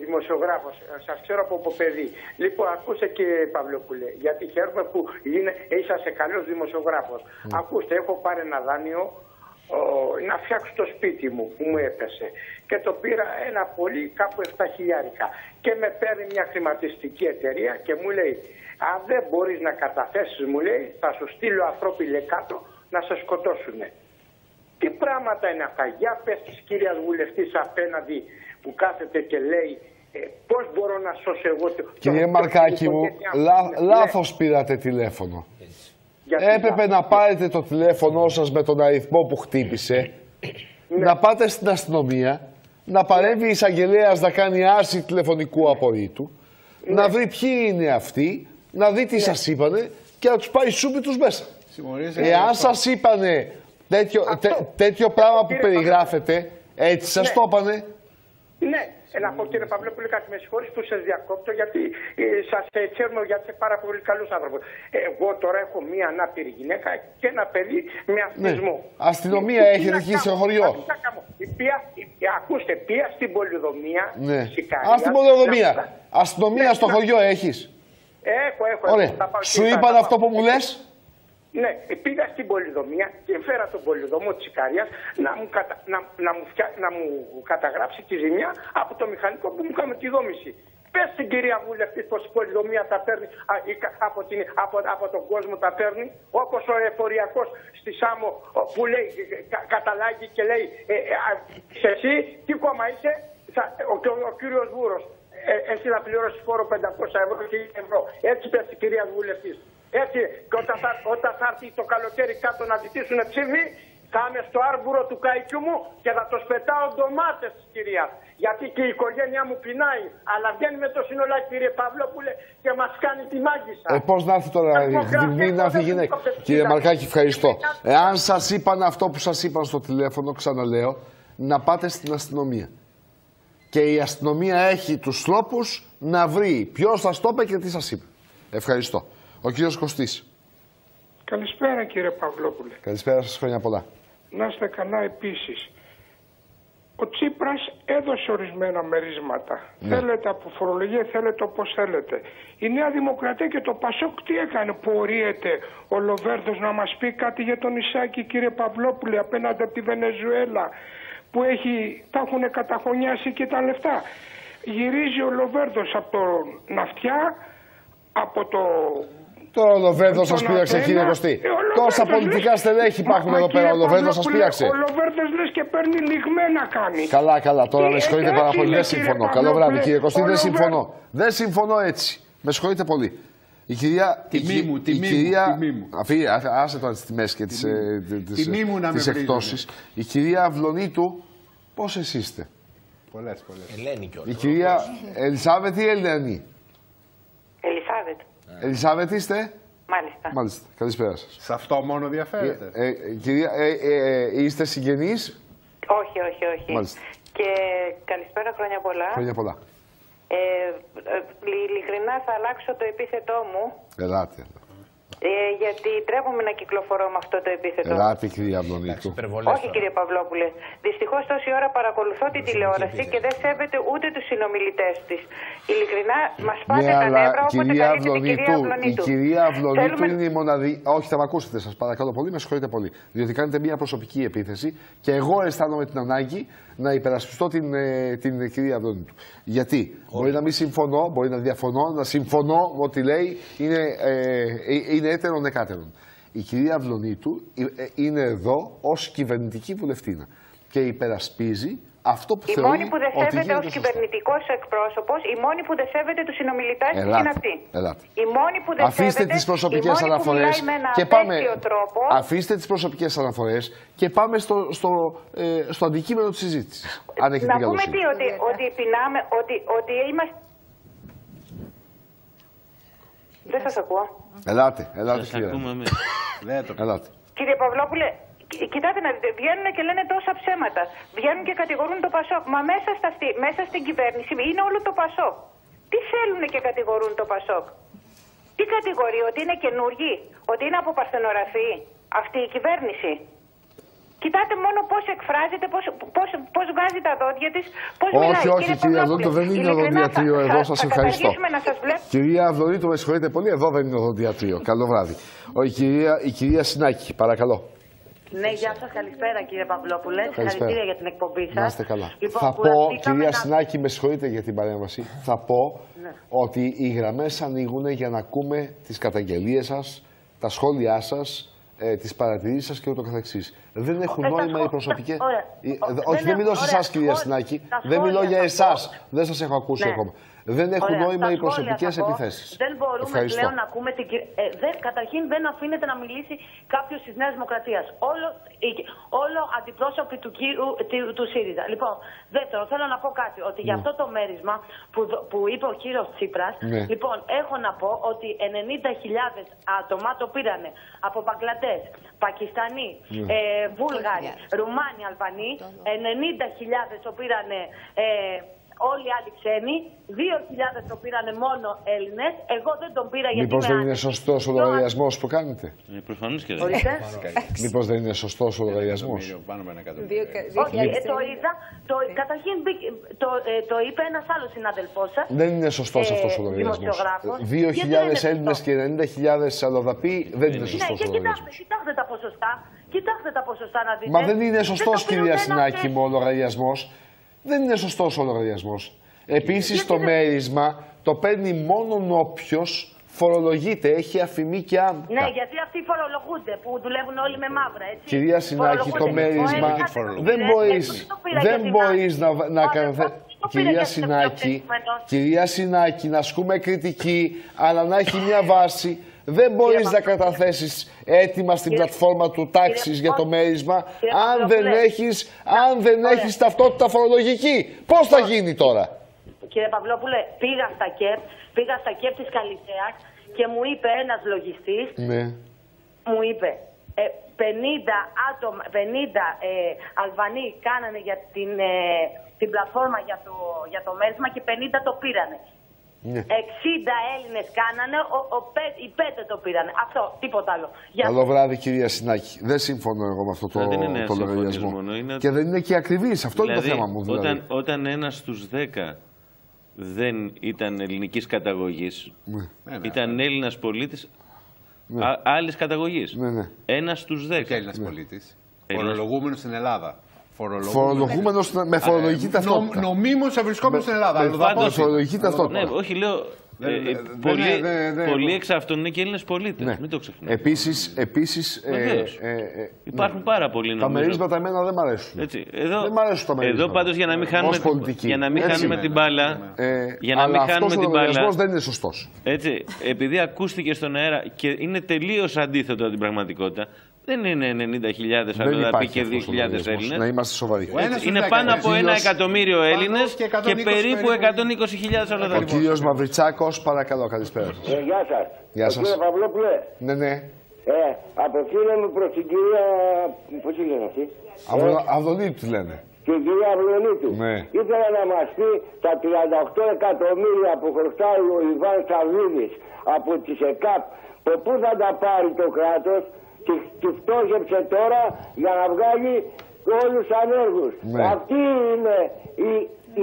δημοσιογράφος. Σας ξέρω από παιδί. Λοιπόν, ακούστε κύριε Παυλόπουλε, γιατί χαίρομαι που είσαστε καλός δημοσιογράφος. Ακούστε, έχω πάρει ένα δάνειο να φτιάξω το σπίτι μου που μου έπεσε. Και το πήρα ένα πολύ κάπου 7.000. Και με παίρνει μια χρηματιστική εταιρεία και μου λέει, αν δεν μπορείς να καταθέσεις, μου λέει, θα σου στείλω ανθρώποι κάτω να σε σκοτώσουνε. Τι πράγματα είναι αυτά? Για πες της κυρίας βουλευτής απέναντι που κάθεται και λέει πώς μπορώ να σώσω εγώ Κύριε Μαρκάκη μου, λάθος πήρατε τηλέφωνο. Έπρεπε να πάρετε το τηλέφωνο σας με τον αριθμό που χτύπησε, να πάτε στην αστυνομία, να παρέμβει η εισαγγελέας να κάνει άρση τηλεφωνικού απορρίτου, να βρει ποιοι είναι αυτοί, να δει τι σας είπανε και να τους πάει σούπι τους μέσα. Εάν σας είπανε τέτοιο πράγμα που περιγράφετε, έτσι σας το είπανε. Ναι, να πω κύριε Παυλόπουλε κάτι, με συγχωρείς που σας διακόπτω, γιατί σας ξέρουμε γιατί είστε πάρα πολύ καλούς άνθρωπος. Εγώ τώρα έχω μία ανάπηρη γυναίκα και ένα παιδί με αυτισμό. Ναι. Αστυνομία έχετε εκεί στο χωριό. Ακούστε, πήγα στην πολεοδομία. Ναι. Στην πολεοδομία. Αστυνομία στο χωριό έχεις? Έχω. Ωραία. Σου είπαν αυτό που μου λες? Ναι, πήγα στην πολεοδομία και φέρα τον πολεοδόμο της Ικαρίας να μου καταγράψει τη ζημιά από το μηχανικό που μου έκανε τη δόμηση. Πες στην κυρία βουλευτή πως η πολεοδομία τα παίρνει, από τον κόσμο τα παίρνει, όπως ο εφοριακός στη Σάμο που λέει, καταλάγει και λέει, εσύ τι κόμμα είσαι, ο κύριος Βούρος, εσύ να πληρώσεις φόρο 500 ευρώ και ευρώ. Έτσι πες στην κυρία βουλευτή. Έτσι, και όταν θα έρθει το καλοκαίρι κάτω να ζητήσουν τσίβι, θα είμαι στο άρμπουρο του καϊκιού μου και θα το σπετάω ντομάτες της κυρίας. Γιατί και η οικογένειά μου πεινάει. Αλλά βγαίνει με το σύνολα, κύριε Παυλόπουλε, και μας κάνει τη μάγισσα. Πώς να έρθει τώρα η στιγμή να έρθει η γυναίκα? Κύριε Μαρκάκη, ευχαριστώ. Εάν σας είπαν αυτό που σας είπαν στο τηλέφωνο, ξαναλέω, να πάτε στην αστυνομία. Και η αστυνομία έχει τους τρόπους να βρει ποιος σας το είπε και τι σας είπε. Ευχαριστώ. Ο κύριος Κωστής. Καλησπέρα κύριε Παυλόπουλε. Καλησπέρα σας, χρόνια πολλά. Να είστε καλά επίσης. Ο Τσίπρας έδωσε ορισμένα μερίσματα. Ναι. Θέλετε από φορολογία, θέλετε όπως θέλετε. Η Νέα Δημοκρατία και το Πασόκ τι έκανε που ορίεται ο Λοβέρδος να μας πει κάτι για τον Ισάκη, κύριε Παυλόπουλε, απέναντι από τη Βενεζουέλα που τα έχουν καταχωνιάσει και τα λεφτά. Γυρίζει ο Λοβέρδος από το ναυτιά, από το... Τώρα ο Λοβέρδος σας πείραξε, κύριε Κωστή. Τόσα πολιτικά στελέχη υπάρχουν εδώ πέρα. Ο Λοβέρδος σας πείραξε. Ο Λοβέρδος λες και παίρνει λιγμένα κάνει. Καλά. Τώρα με συγχωρείτε πάρα πολύ. Δεν συμφωνώ. Καλό βράδυ, κύριε Κωστή. Δεν συμφωνώ. Δεν συμφωνώ έτσι. Με συγχωρείτε πολύ. Η κυρία. Τιμή μου. Άσε τώρα τις τιμές και τις εκτόσεις. Η κυρία Αυλονίτου, πόσες είστε? Πολλές. Ελένη κιόλας. Η κυρία Ελισάβετ ή Ελένη? Ελισάβετ. Ελισάβετ είστε? Μάλιστα. Καλησπέρα σας. Σε αυτό μόνο διαφέρετε? Κυρία, είστε συγγενείς? Όχι. Μάλιστα. Και καλησπέρα, χρόνια πολλά. Χρόνια πολλά. Ειλικρινά θα αλλάξω το επίθετό μου. Ελάτε. Γιατί τρέπομαι να κυκλοφορώ με αυτό το επίθετο. Ελάτε, κυρία Αυλονίτου. Όχι, κύριε Παυλόπουλε. Δυστυχώς τόση ώρα παρακολουθώ την τηλεόραση και δεν σέβεται ούτε τους συνομιλητές της. Ειλικρινά μας πάτε τα νεύρα, όποτε καλείται την κυρία Αυλονίτου. Η κυρία Αυλονίτου είναι η μοναδική. Όχι, θα με ακούσετε, σας παρακαλώ πολύ, με συγχωρείτε πολύ. Διότι κάνετε μια προσωπική επίθεση και εγώ αισθάνομαι την ανάγκη να υπερασπιστώ την κυρία Αυλονίτου. Γιατί μπορεί να μην συμφωνώ, μπορεί να διαφωνώ, να συμφωνώ με ό,τι λέει είναι έτερον εκάτερον. Η κυρία Αυλονίτου είναι εδώ ως κυβερνητική βουλευτήνα και υπερασπίζει αυτό που θεωρεί. Η μόνη που δεν σέβεται ως κυβερνητικός εκπρόσωπος, η μόνη που δεν σέβεται τους συνομιλητές της είναι αυτή. Η μόνη που δεν αφήστε τις προσωπικές αναφορές και πάμε. Αφήστε τις προσωπικές αναφορές και πάμε στο αντικείμενο της συζήτησης. Αν έχετε την καλοσύνη. Να πούμε ότι πεινάμε, ότι είμαστε. Δεν σας ακούω. Ελάτε κύριε. Ελάτε. Κύριε Παυλόπουλε, κοιτάτε να δείτε, βγαίνουν και λένε τόσα ψέματα. Βγαίνουν και κατηγορούν το Πασόκ. Μα μέσα στην κυβέρνηση είναι όλο το Πασόκ. Τι θέλουν και κατηγορούν το Πασόκ? Τι κατηγορεί? Ότι είναι καινούργοι? Ότι είναι από παρθενοραθή αυτή η κυβέρνηση? Κοιτάτε μόνο πώς εκφράζεται, πώς βγάζει τα δόντια της, πώς μιλάει. Όχι, κυρία Αυλονίτου, δεν είναι οδοντιατρίο εδώ, σας ευχαριστώ. Κυρία Αυλονίτου, με συγχωρείτε πολύ, εδώ δεν είναι οδοντιατρίο. Καλό βράδυ. Η κυρία Σινάκη, παρακαλώ. Ναι, γεια σας, καλησπέρα κύριε Παυλόπουλε. Συγχαρητήρια για την εκπομπή σας. Να είστε καλά. Λοιπόν, θα πω, κυρία Σινάκη, με συγχωρείτε για την παρέμβαση, θα πω ότι οι γραμμές ανοίγουν για να ακούμε τις καταγγελίες σας, τα σχόλιά σας, τις παρατηρήσεις σας και ούτω καθεξής. Δεν έχουν νόημα οι προσωπικές... Όχι, δεν μιλώ σε εσάς, κυρία Σινάκη. Δεν μιλώ για εσάς. Δεν σας έχω ακούσει ακόμα. Δεν έχουν νόημα οι προσωπικές επιθέσεις. Δεν μπορούμε πλέον να ακούμε την κυρία. Καταρχήν δεν αφήνεται να μιλήσει κάποιος της Νέας Δημοκρατίας. Όλο αντιπρόσωποι του ΣΥΡΙΖΑ. Λοιπόν, δεύτερον, θέλω να πω κάτι. Ότι για αυτό το μέρισμα που είπε ο κύριος Τσίπρας, λοιπόν, έχω να πω ότι 90.000 άτομα το πήρανε από Μπαγκλαντές, Πακιστανοί, Βούλγαροι, Ρουμάνοι, Αλβανοί. 90.000 το πήρανε όλοι οι άλλοι ξένοι, 2.000 το πήρανε μόνο Έλληνες. Εγώ δεν τον πήρα γιατί. Μήπως δεν είναι σωστός ο λογαριασμός που κάνετε? Προφανώς και δεν. Μήπως δεν είναι σωστός ο λογαριασμός? Πάνω με 1 εκατομμύριο. Όχι, το είδα. Καταρχήν το είπε ένας άλλος συνάδελφός σας. Δεν είναι σωστός αυτός ο λογαριασμός. 2.000 Έλληνες και 90.000 αλλοδαποί δεν είναι σωστός ο λογαριασμός. Κοιτάξτε τα ποσοστά. Κοιτάξτε τα ποσοστά να δείτε. Μα δεν είναι σωστός, κυρία Σινάκη μου, ο λογαριασμός. Δεν είναι σωστός ο λογαριασμός. Επίσης, το μέρισμα το παίρνει μόνον όποιος φορολογείται, έχει αφημί και άμυνα. Ναι, γιατί αυτοί φορολογούνται, που δουλεύουν όλοι με μαύρα, έτσι. Κυρία Σινάκη, το μέρισμα δεν μπορείς να κάνεις. Κυρία Σινάκη, να ασκούμε κριτική, αλλά να έχει μια βάση. Δεν μπορείς να καταθέσεις έτοιμα στην πλατφόρμα του τάξης για το μέρισμα αν δεν έχεις ταυτότητα φορολογική. Πώς θα γίνει τώρα? Κύριε Παυλόπουλε, πήγα στα ΚΕΠ της Καλυθέας και μου είπε ένας λογιστής, μου είπε 50 Αλβανοί κάνανε για την πλατφόρμα για το μέρισμα και 50 το πήρανε. 60 Έλληνες κάνανε, οι 5 το πήρανε. Αυτό, τίποτα άλλο. Καλό βράδυ, κυρία Σινάκη. Δεν συμφωνώ εγώ με αυτό το λογαριασμό. Και δεν είναι και ακριβής. Αυτό είναι το θέμα μου. Δηλαδή. Όταν ένας στους 10 δεν ήταν ελληνικής καταγωγής, ήταν Έλληνας πολίτης άλλης καταγωγής. Ένας στους 10. Και Έλληνας πολίτης. Φορολογούμενος στην Ελλάδα. Φορολογούμενος με φορολογική ταυτότητα. Νομίμως βρισκόμενος στην Ελλάδα. Με φορολογική ταυτότητα. Ναι, όχι, λέω. Πολλοί εξ αυτών είναι και Έλληνες πολίτες. Μην το ξεχνάμε. Επίσης υπάρχουν πάρα πολλοί. Τα μερίσματα εμένα δεν μ' αρέσουν. Δεν μ' αρέσουν τα μερίσματα. Εδώ πάντως για να μην χάνουμε την μπάλα. Αλλά αυτός ο λογαριασμός δεν είναι σωστός. Επειδή ακούστηκε στον αέρα και είναι τελείως αντίθετο από την πραγματικότητα. Δεν είναι 90.000 αλλοδαποί και 2.000 Έλληνες. Να είμαστε σοβαροί. Είναι πάνω από 1 εκατομμύριο Έλληνες και περίπου 120.000 αλλοδαποί. Ο κύριος Μαυριτσάκος, παρακαλώ, καλησπέρα σας. Γεια σας. Γεια σας. Κύριε Παυλόπουλε. Ναι. Απευθύνομαι προς την κυρία. Πώς τη λένε αυτή? Αυλονίτου τη λένε. Την κυρία Αυλονίτου. Ναι. Ήθελα να μας πει τα 38 εκατομμύρια που χρωστάει ο Ιβάν Σαββίδης από τις ΕΚΑΠ, πού θα τα πάρει το κράτος? Τη φτώχεψε τώρα για να βγάλει όλους τους ανέργους. Αυτή είναι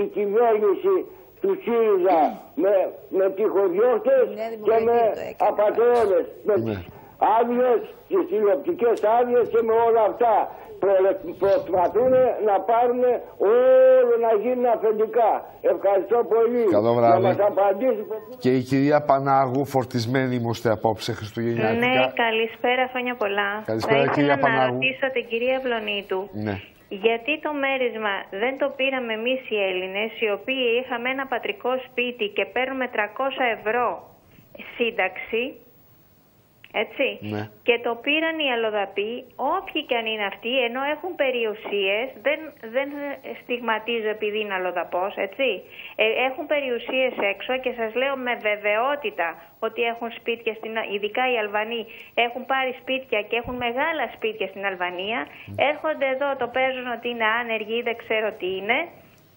η κυβέρνηση του ΣΥΡΙΖΑ με τυχοδιώκτες και με απατεώνες. Με τις άδειες, τις τηλεοπτικές άδειες και με όλα αυτά. Προσπαθούν να πάρουν όλο να γίνουν αφεντικά. Ευχαριστώ πολύ. Καλό βράδυ. Να μας απαντήσει. Και η κυρία Πανάγου, φορτισμένη είμαστε απόψε χριστουγεννιάτικα. Ναι, καλησπέρα, χρόνια πολλά. Καλησπέρα, θα κυρία ήθελα Πανάγου. να ρωτήσω την κυρία Αυλονίτου. Ναι. Γιατί το μέρισμα δεν το πήραμε εμείς οι Έλληνες, οι οποίοι είχαμε ένα πατρικό σπίτι και παίρνουμε 300 ευρώ σύνταξη, έτσι, και το πήραν οι αλλοδαποί, όποιοι και αν είναι αυτοί, ενώ έχουν περιουσίες, δεν στιγματίζω επειδή είναι αλλοδαπός, έτσι, έχουν περιουσίες έξω και σας λέω με βεβαιότητα ότι έχουν σπίτια, ειδικά οι Αλβανοί έχουν πάρει σπίτια και έχουν μεγάλα σπίτια στην Αλβανία, έρχονται εδώ, το παίζουν ότι είναι άνεργοι ή δεν ξέρω τι είναι,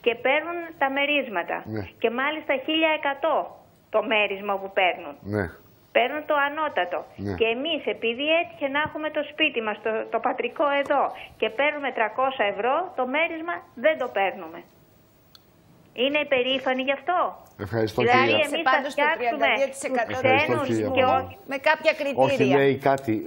και παίρνουν τα μερίσματα. Ναι. Και μάλιστα 1.100 το μέρισμα που παίρνουν. Ναι. Παίρνουν το ανώτατο. Ναι. Και εμείς, επειδή έτυχε να έχουμε το σπίτι μας, το πατρικό εδώ, και παίρνουμε 300 ευρώ, το μέρισμα δεν το παίρνουμε. Είναι υπερήφανοι γι' αυτό. Ευχαριστώ, δηλαδή, κυρία. εμείς θα φτιάξουμε τους ξένους και με κάποια κριτήρια. Όχι,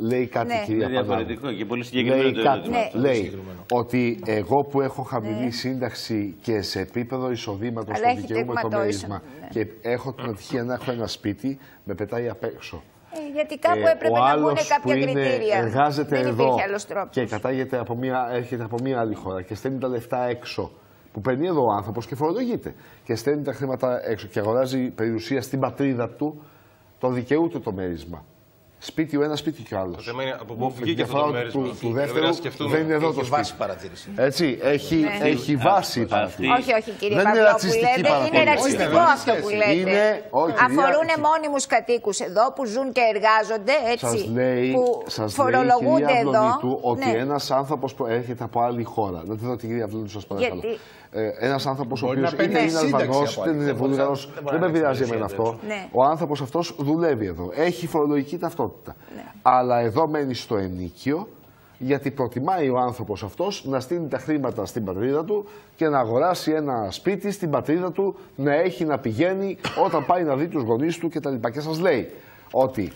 λέει κάτι, ναι. κυρία διαφορετικό και πολύ συγκεκριμένο. Λέει ότι εγώ που έχω χαμηλή σύνταξη και σε επίπεδο εισοδήματος το δικαιούμαι το μέρισμα και έχω την ατυχία να έχω ένα σπίτι, με πετάει απ' έξω. Γιατί κάπου έπρεπε να μπουν κάποια κριτήρια. Εργάζεται δεν εδώ και έρχεται από μια άλλη χώρα και στέλνει τα λεφτά έξω. Που παίρνει εδώ ο άνθρωπος και φορολογείται. Και στέλνει τα χρήματα έξω και αγοράζει περιουσία στην πατρίδα του, το δικαιούται το μέρισμα. Σπίτι ο ένας, σπίτι κι ο άλλος. Το θέμα είναι από πού βγήκε αυτό το μέρισμα. Του δεύτερου δεν είναι εδώ το σπίτι. Έτσι, έχει βάση η παρατήρηση. Όχι, κύριε Παυλόπουλε, δεν είναι ρατσιστικό αυτό που λέτε. Αφορούν μόνιμους κατοίκους εδώ που ζουν και εργάζονται, έτσι, που φορολογούνται εδώ. Ότι ένας άνθρωπος που έρχεται από άλλη χώρα, να τη δω την κυρία Βλούντου, σας παρακαλώ. Ένας άνθρωπος ο οποίος είτε είναι Αλβανός, είτε είναι Βούλγαρος, δεν με πειράζει εμένα αυτό. Ο άνθρωπος αυτός δουλεύει εδώ. Έχει φορολογική ταυτότητα. Αλλά εδώ μένει στο ενίκιο, γιατί προτιμάει ο άνθρωπος αυτός να στείλει τα χρήματα στην πατρίδα του και να αγοράσει ένα σπίτι στην πατρίδα του, να έχει να πηγαίνει όταν πάει να δει τους γονείς του κτλ. Και σας λέει ότι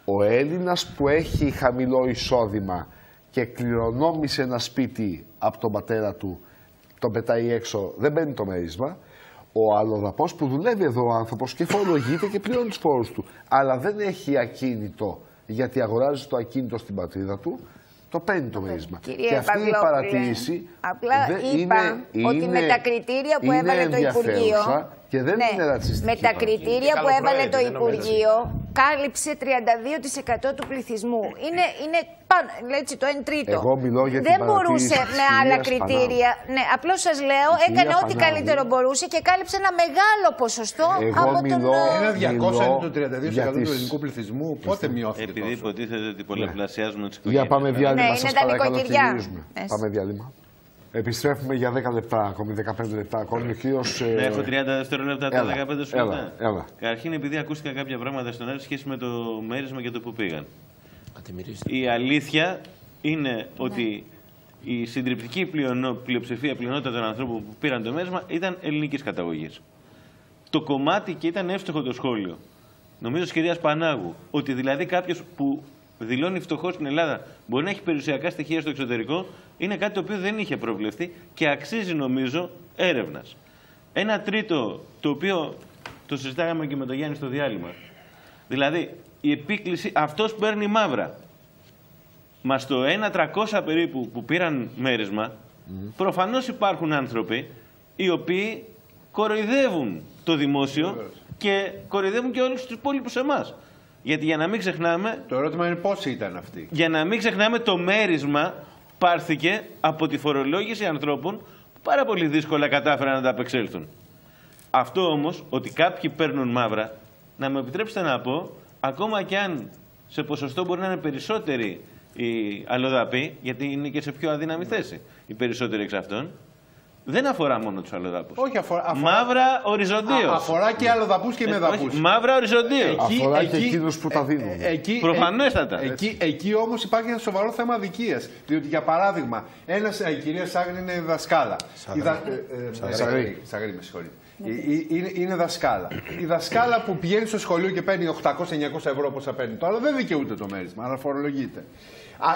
ο Έλληνας που έχει χαμηλό εισόδημα και κληρονόμησε ένα σπίτι από τον πατέρα του, τον πετάει έξω, δεν παίρνει το μέρισμα. Ο αλλοδαπός που δουλεύει εδώ ο άνθρωπος και φορολογείται και πληρώνει τους φόρους του, αλλά δεν έχει ακίνητο γιατί αγοράζει το ακίνητο στην πατρίδα του, το παίρνει το μέρισμα. Και αυτή η παρατήρηση απλά είπα ότι με τα κριτήρια που έβαλε το Υπουργείο, και δεν είναι ρατσιστική. Με τα κριτήρια που έβαλε το Υπουργείο, κάλυψε 32% του πληθυσμού. Είναι πάνω, έτσι, το 1/3. Εγώ μιλώ για δεν μπορούσε με άλλα κριτήρια. Ναι, απλώς σας λέω, έκανε ό,τι καλύτερο μπορούσε και κάλυψε ένα μεγάλο ποσοστό από τον... Ένα 200 είναι το 32% του ελληνικού πληθυσμού. Πότε μειώθηκε? Επειδή υποτίθεται ότι πολλαπλασιάζουμε τις οικογένειες. Για πάμε διάλειμμα, σας παρακαλώ, πάμε διάλειμμα. Επιστρέφουμε για 10 λεπτά, ακόμη 15 λεπτά. Ακόμη ο κύριος. Έχω 30 δευτερόλεπτα τα 15 σου λεπτά. Καταρχήν, επειδή ακούστηκαν κάποια πράγματα στον αέρα σχέση με το μέρισμα και το που πήγαν. Η αλήθεια είναι ότι η συντριπτική πλειονότητα των ανθρώπων που πήραν το μέρισμα ήταν ελληνικής καταγωγής. Το κομμάτι, και ήταν εύστοχο το σχόλιο, νομίζω της κυρίας Πανάγου, ότι δηλαδή κάποιος που δηλώνει φτωχός στην Ελλάδα μπορεί να έχει περιουσιακά στοιχεία στο εξωτερικό, είναι κάτι το οποίο δεν είχε προβλεφθεί και αξίζει, νομίζω, έρευνας. Ένα τρίτο, το οποίο το συζητάγαμε και με τον Γιάννη στο διάλειμμα. Δηλαδή, η επίκληση, αυτός παίρνει μαύρα. Μα στο 1.300 περίπου που πήραν μέρισμα, προφανώς υπάρχουν άνθρωποι οι οποίοι κοροϊδεύουν το δημόσιο και κοροϊδεύουν και όλους τους υπόλοιπους εμάς. Γιατί για να μην ξεχνάμε... Το ερώτημα είναι πόσοι ήταν αυτοί. Για να μην ξεχνάμε, το μέρισμα πάρθηκε από τη φορολόγηση ανθρώπων που πάρα πολύ δύσκολα κατάφεραν να τα απεξέλθουν. Αυτό όμως, ότι κάποιοι παίρνουν μαύρα, να με επιτρέψετε να πω, ακόμα και αν σε ποσοστό μπορεί να είναι περισσότεροι οι αλλοδαποί, γιατί είναι και σε πιο αδύναμη θέση οι περισσότεροι εξ αυτών, δεν αφορά μόνο τους αλλοδαπούς. Όχι, αφορά μαύρα οριζοντίως. Αφορά και αλλοδαπούς και μεδαπούς. Μαύρα οριζοντίως. Αφορά και εκείνους που τα δίνουν. Προφανέστατα. Εκεί όμως υπάρχει ένα σοβαρό θέμα αδικίας. Διότι, για παράδειγμα, η κυρία Σάγρη είναι δασκάλα. Σαγρή, με συγχωρείτε. Είναι δασκάλα. Η δασκάλα που πηγαίνει στο σχολείο και παίρνει 800-900 ευρώ όπως θα παίρνει τώρα, δεν δικαιούται το μέρισμα, αλλά φορολογείται.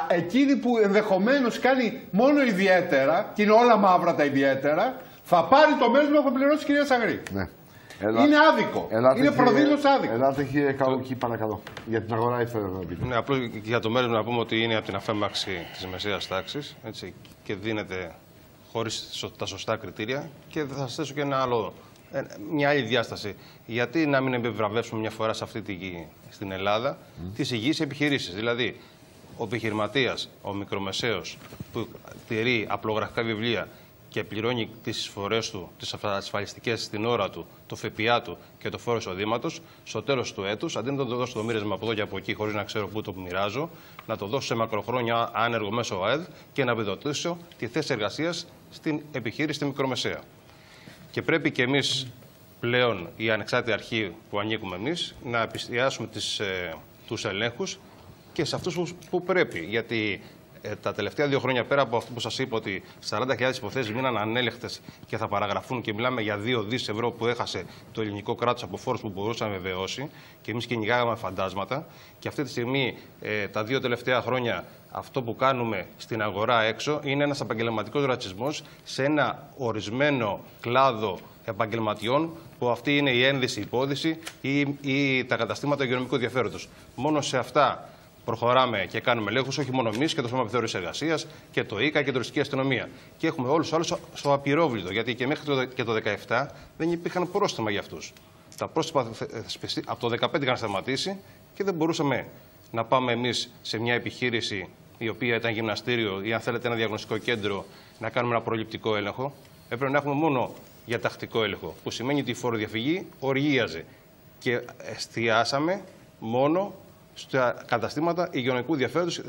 Εκείνη που ενδεχομένως κάνει μόνο ιδιαίτερα, και είναι όλα μαύρα τα ιδιαίτερα, θα πάρει το μέρισμα που θα πληρώσει η κυρία Σαγρή. Ναι. Είναι άδικο. Είναι προδήλως άδικο. Ελάτε, κύριε Καούκη, παρακαλώ. Για την αγορά ήθελα να πείτε. Ναι, απλώς για το μέρισμα να πούμε ότι είναι από την αφέμαξη της μεσαίας τάξης και δίνεται χωρίς τα σωστά κριτήρια. Και θα σας θέσω και ένα άλλο. Μια άλλη διάσταση. Γιατί να μην επιβραβεύσουμε μια φορά σε αυτή τη γη στην Ελλάδα τις υγιείς επιχειρήσεις. Δηλαδή, ο επιχειρηματίας, ο μικρομεσαίος που τηρεί απλογραφικά βιβλία και πληρώνει τις εισφορές του, τις ασφαλιστικές στην ώρα του, το ΦΠΑ του και το φόρο εισοδήματος, στο τέλος του έτους, αντί να το δώσω το μοίρασμα από εδώ και από εκεί, χωρίς να ξέρω πού το μοιράζω, να το δώσω σε μακροχρόνια άνεργο μέσω ΑΕΔ και να επιδοτήσω τη θέση εργασίας στην επιχείρηση, στη μικρομεσαία. Και πρέπει και εμείς πλέον, η ανεξάρτητη αρχή που ανήκουμε εμείς, να επιστιάσουμε τους ελέγχους και σε αυτούς που πρέπει. Γιατί τα τελευταία 2 χρόνια, πέρα από αυτό που σας είπα, ότι 40.000 υποθέσεις μείναν ανέλεγκτες και θα παραγραφούν, και μιλάμε για 2 δις ευρώ που έχασε το ελληνικό κράτος από φόρους που μπορούσε να βεβαιώσει, και εμείς κυνηγάγαμε φαντάσματα. Και αυτή τη στιγμή, τα 2 τελευταία χρόνια, αυτό που κάνουμε στην αγορά έξω είναι ένας επαγγελματικός ρατσισμός σε ένα ορισμένο κλάδο επαγγελματιών, που αυτή είναι η ένδυση υπόδυση ή τα καταστήματα υγειονομικού ενδιαφέροντος. Μόνο σε αυτά προχωράμε και κάνουμε ελέγχους, όχι μόνο εμείς, και το Σώμα Επιθεώρησης Εργασίας και το ΙΚΑ και η Τουριστική Αστυνομία. Και έχουμε όλους τους άλλους στο απειρόβλητο, γιατί και μέχρι το 2017 δεν υπήρχαν πρόστιμα για αυτούς. Τα πρόστιμα από το 2015 είχαν σταματήσει και δεν μπορούσαμε να πάμε εμείς σε μια επιχείρηση η οποία ήταν γυμναστήριο ή, αν θέλετε, ένα διαγνωστικό κέντρο, να κάνουμε ένα προληπτικό έλεγχο. Έπρεπε να έχουμε μόνο για τακτικό έλεγχο, που σημαίνει ότι η φοροδιαφυγή οργίαζε. Και εστιάσαμε μόνο στα καταστήματα υγειονομικού ενδιαφέροντος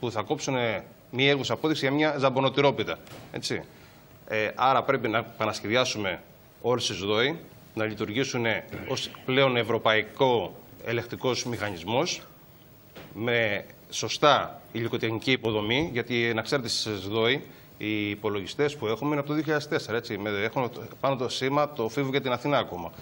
που θα κόψουν μία έγκουσα απόδειξη για μια ζαμπονοτυρόπιτα. Έτσι. Άρα πρέπει να επανασχεδιάσουμε όλες τις ΔΟΗ, να λειτουργήσουν ως πλέον ευρωπαϊκό ελεκτικός μηχανισμός, με σωστά υλικοτεχνική υποδομή, γιατί να ξέρετε στις ΔΟΗ, οι υπολογιστές που έχουμε είναι από το 2004. Έτσι. Έχουν πάνω το σήμα, το φίβο για την Αθηνά ακόμα.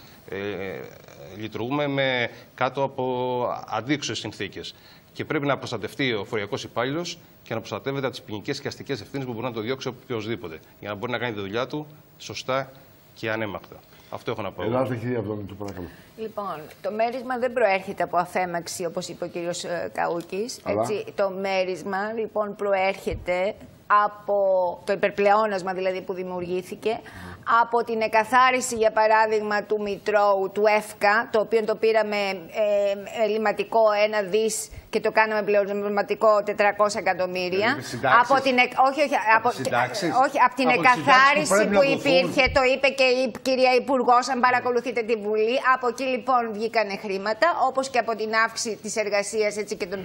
Λειτουργούμε κάτω από αντίξωες συνθήκες. Και πρέπει να προστατευτεί ο φοριακός υπάλληλος και να προστατεύεται από τις ποινικές και αστικές ευθύνες που μπορεί να το διώξει οποιοδήποτε, για να μπορεί να κάνει τη δουλειά του σωστά και ανέμακτα. Αυτό έχω να πω. Ελάτε, κυρία Αυλονίτου, παρακαλώ. Λοιπόν, το μέρισμα δεν προέρχεται από αφέμαξη, όπως είπε ο κύριος Καούκης. Το μέρισμα, λοιπόν, προέρχεται από το υπερπλεόνασμα, δηλαδή, που δημιουργήθηκε, από την εκαθάριση, για παράδειγμα, του Μητρώου, του ΕΦΚΑ, το οποίο το πήραμε ελλειμματικό 1 δις και το κάναμε πλεονασματικό 400 εκατομμύρια. Από την, από την εκαθάριση που υπήρχε, το είπε και η κυρία Υπουργός, αν παρακολουθείτε τη Βουλή. Από εκεί λοιπόν βγήκανε χρήματα, όπως και από την αύξηση της εργασίας, έτσι, και των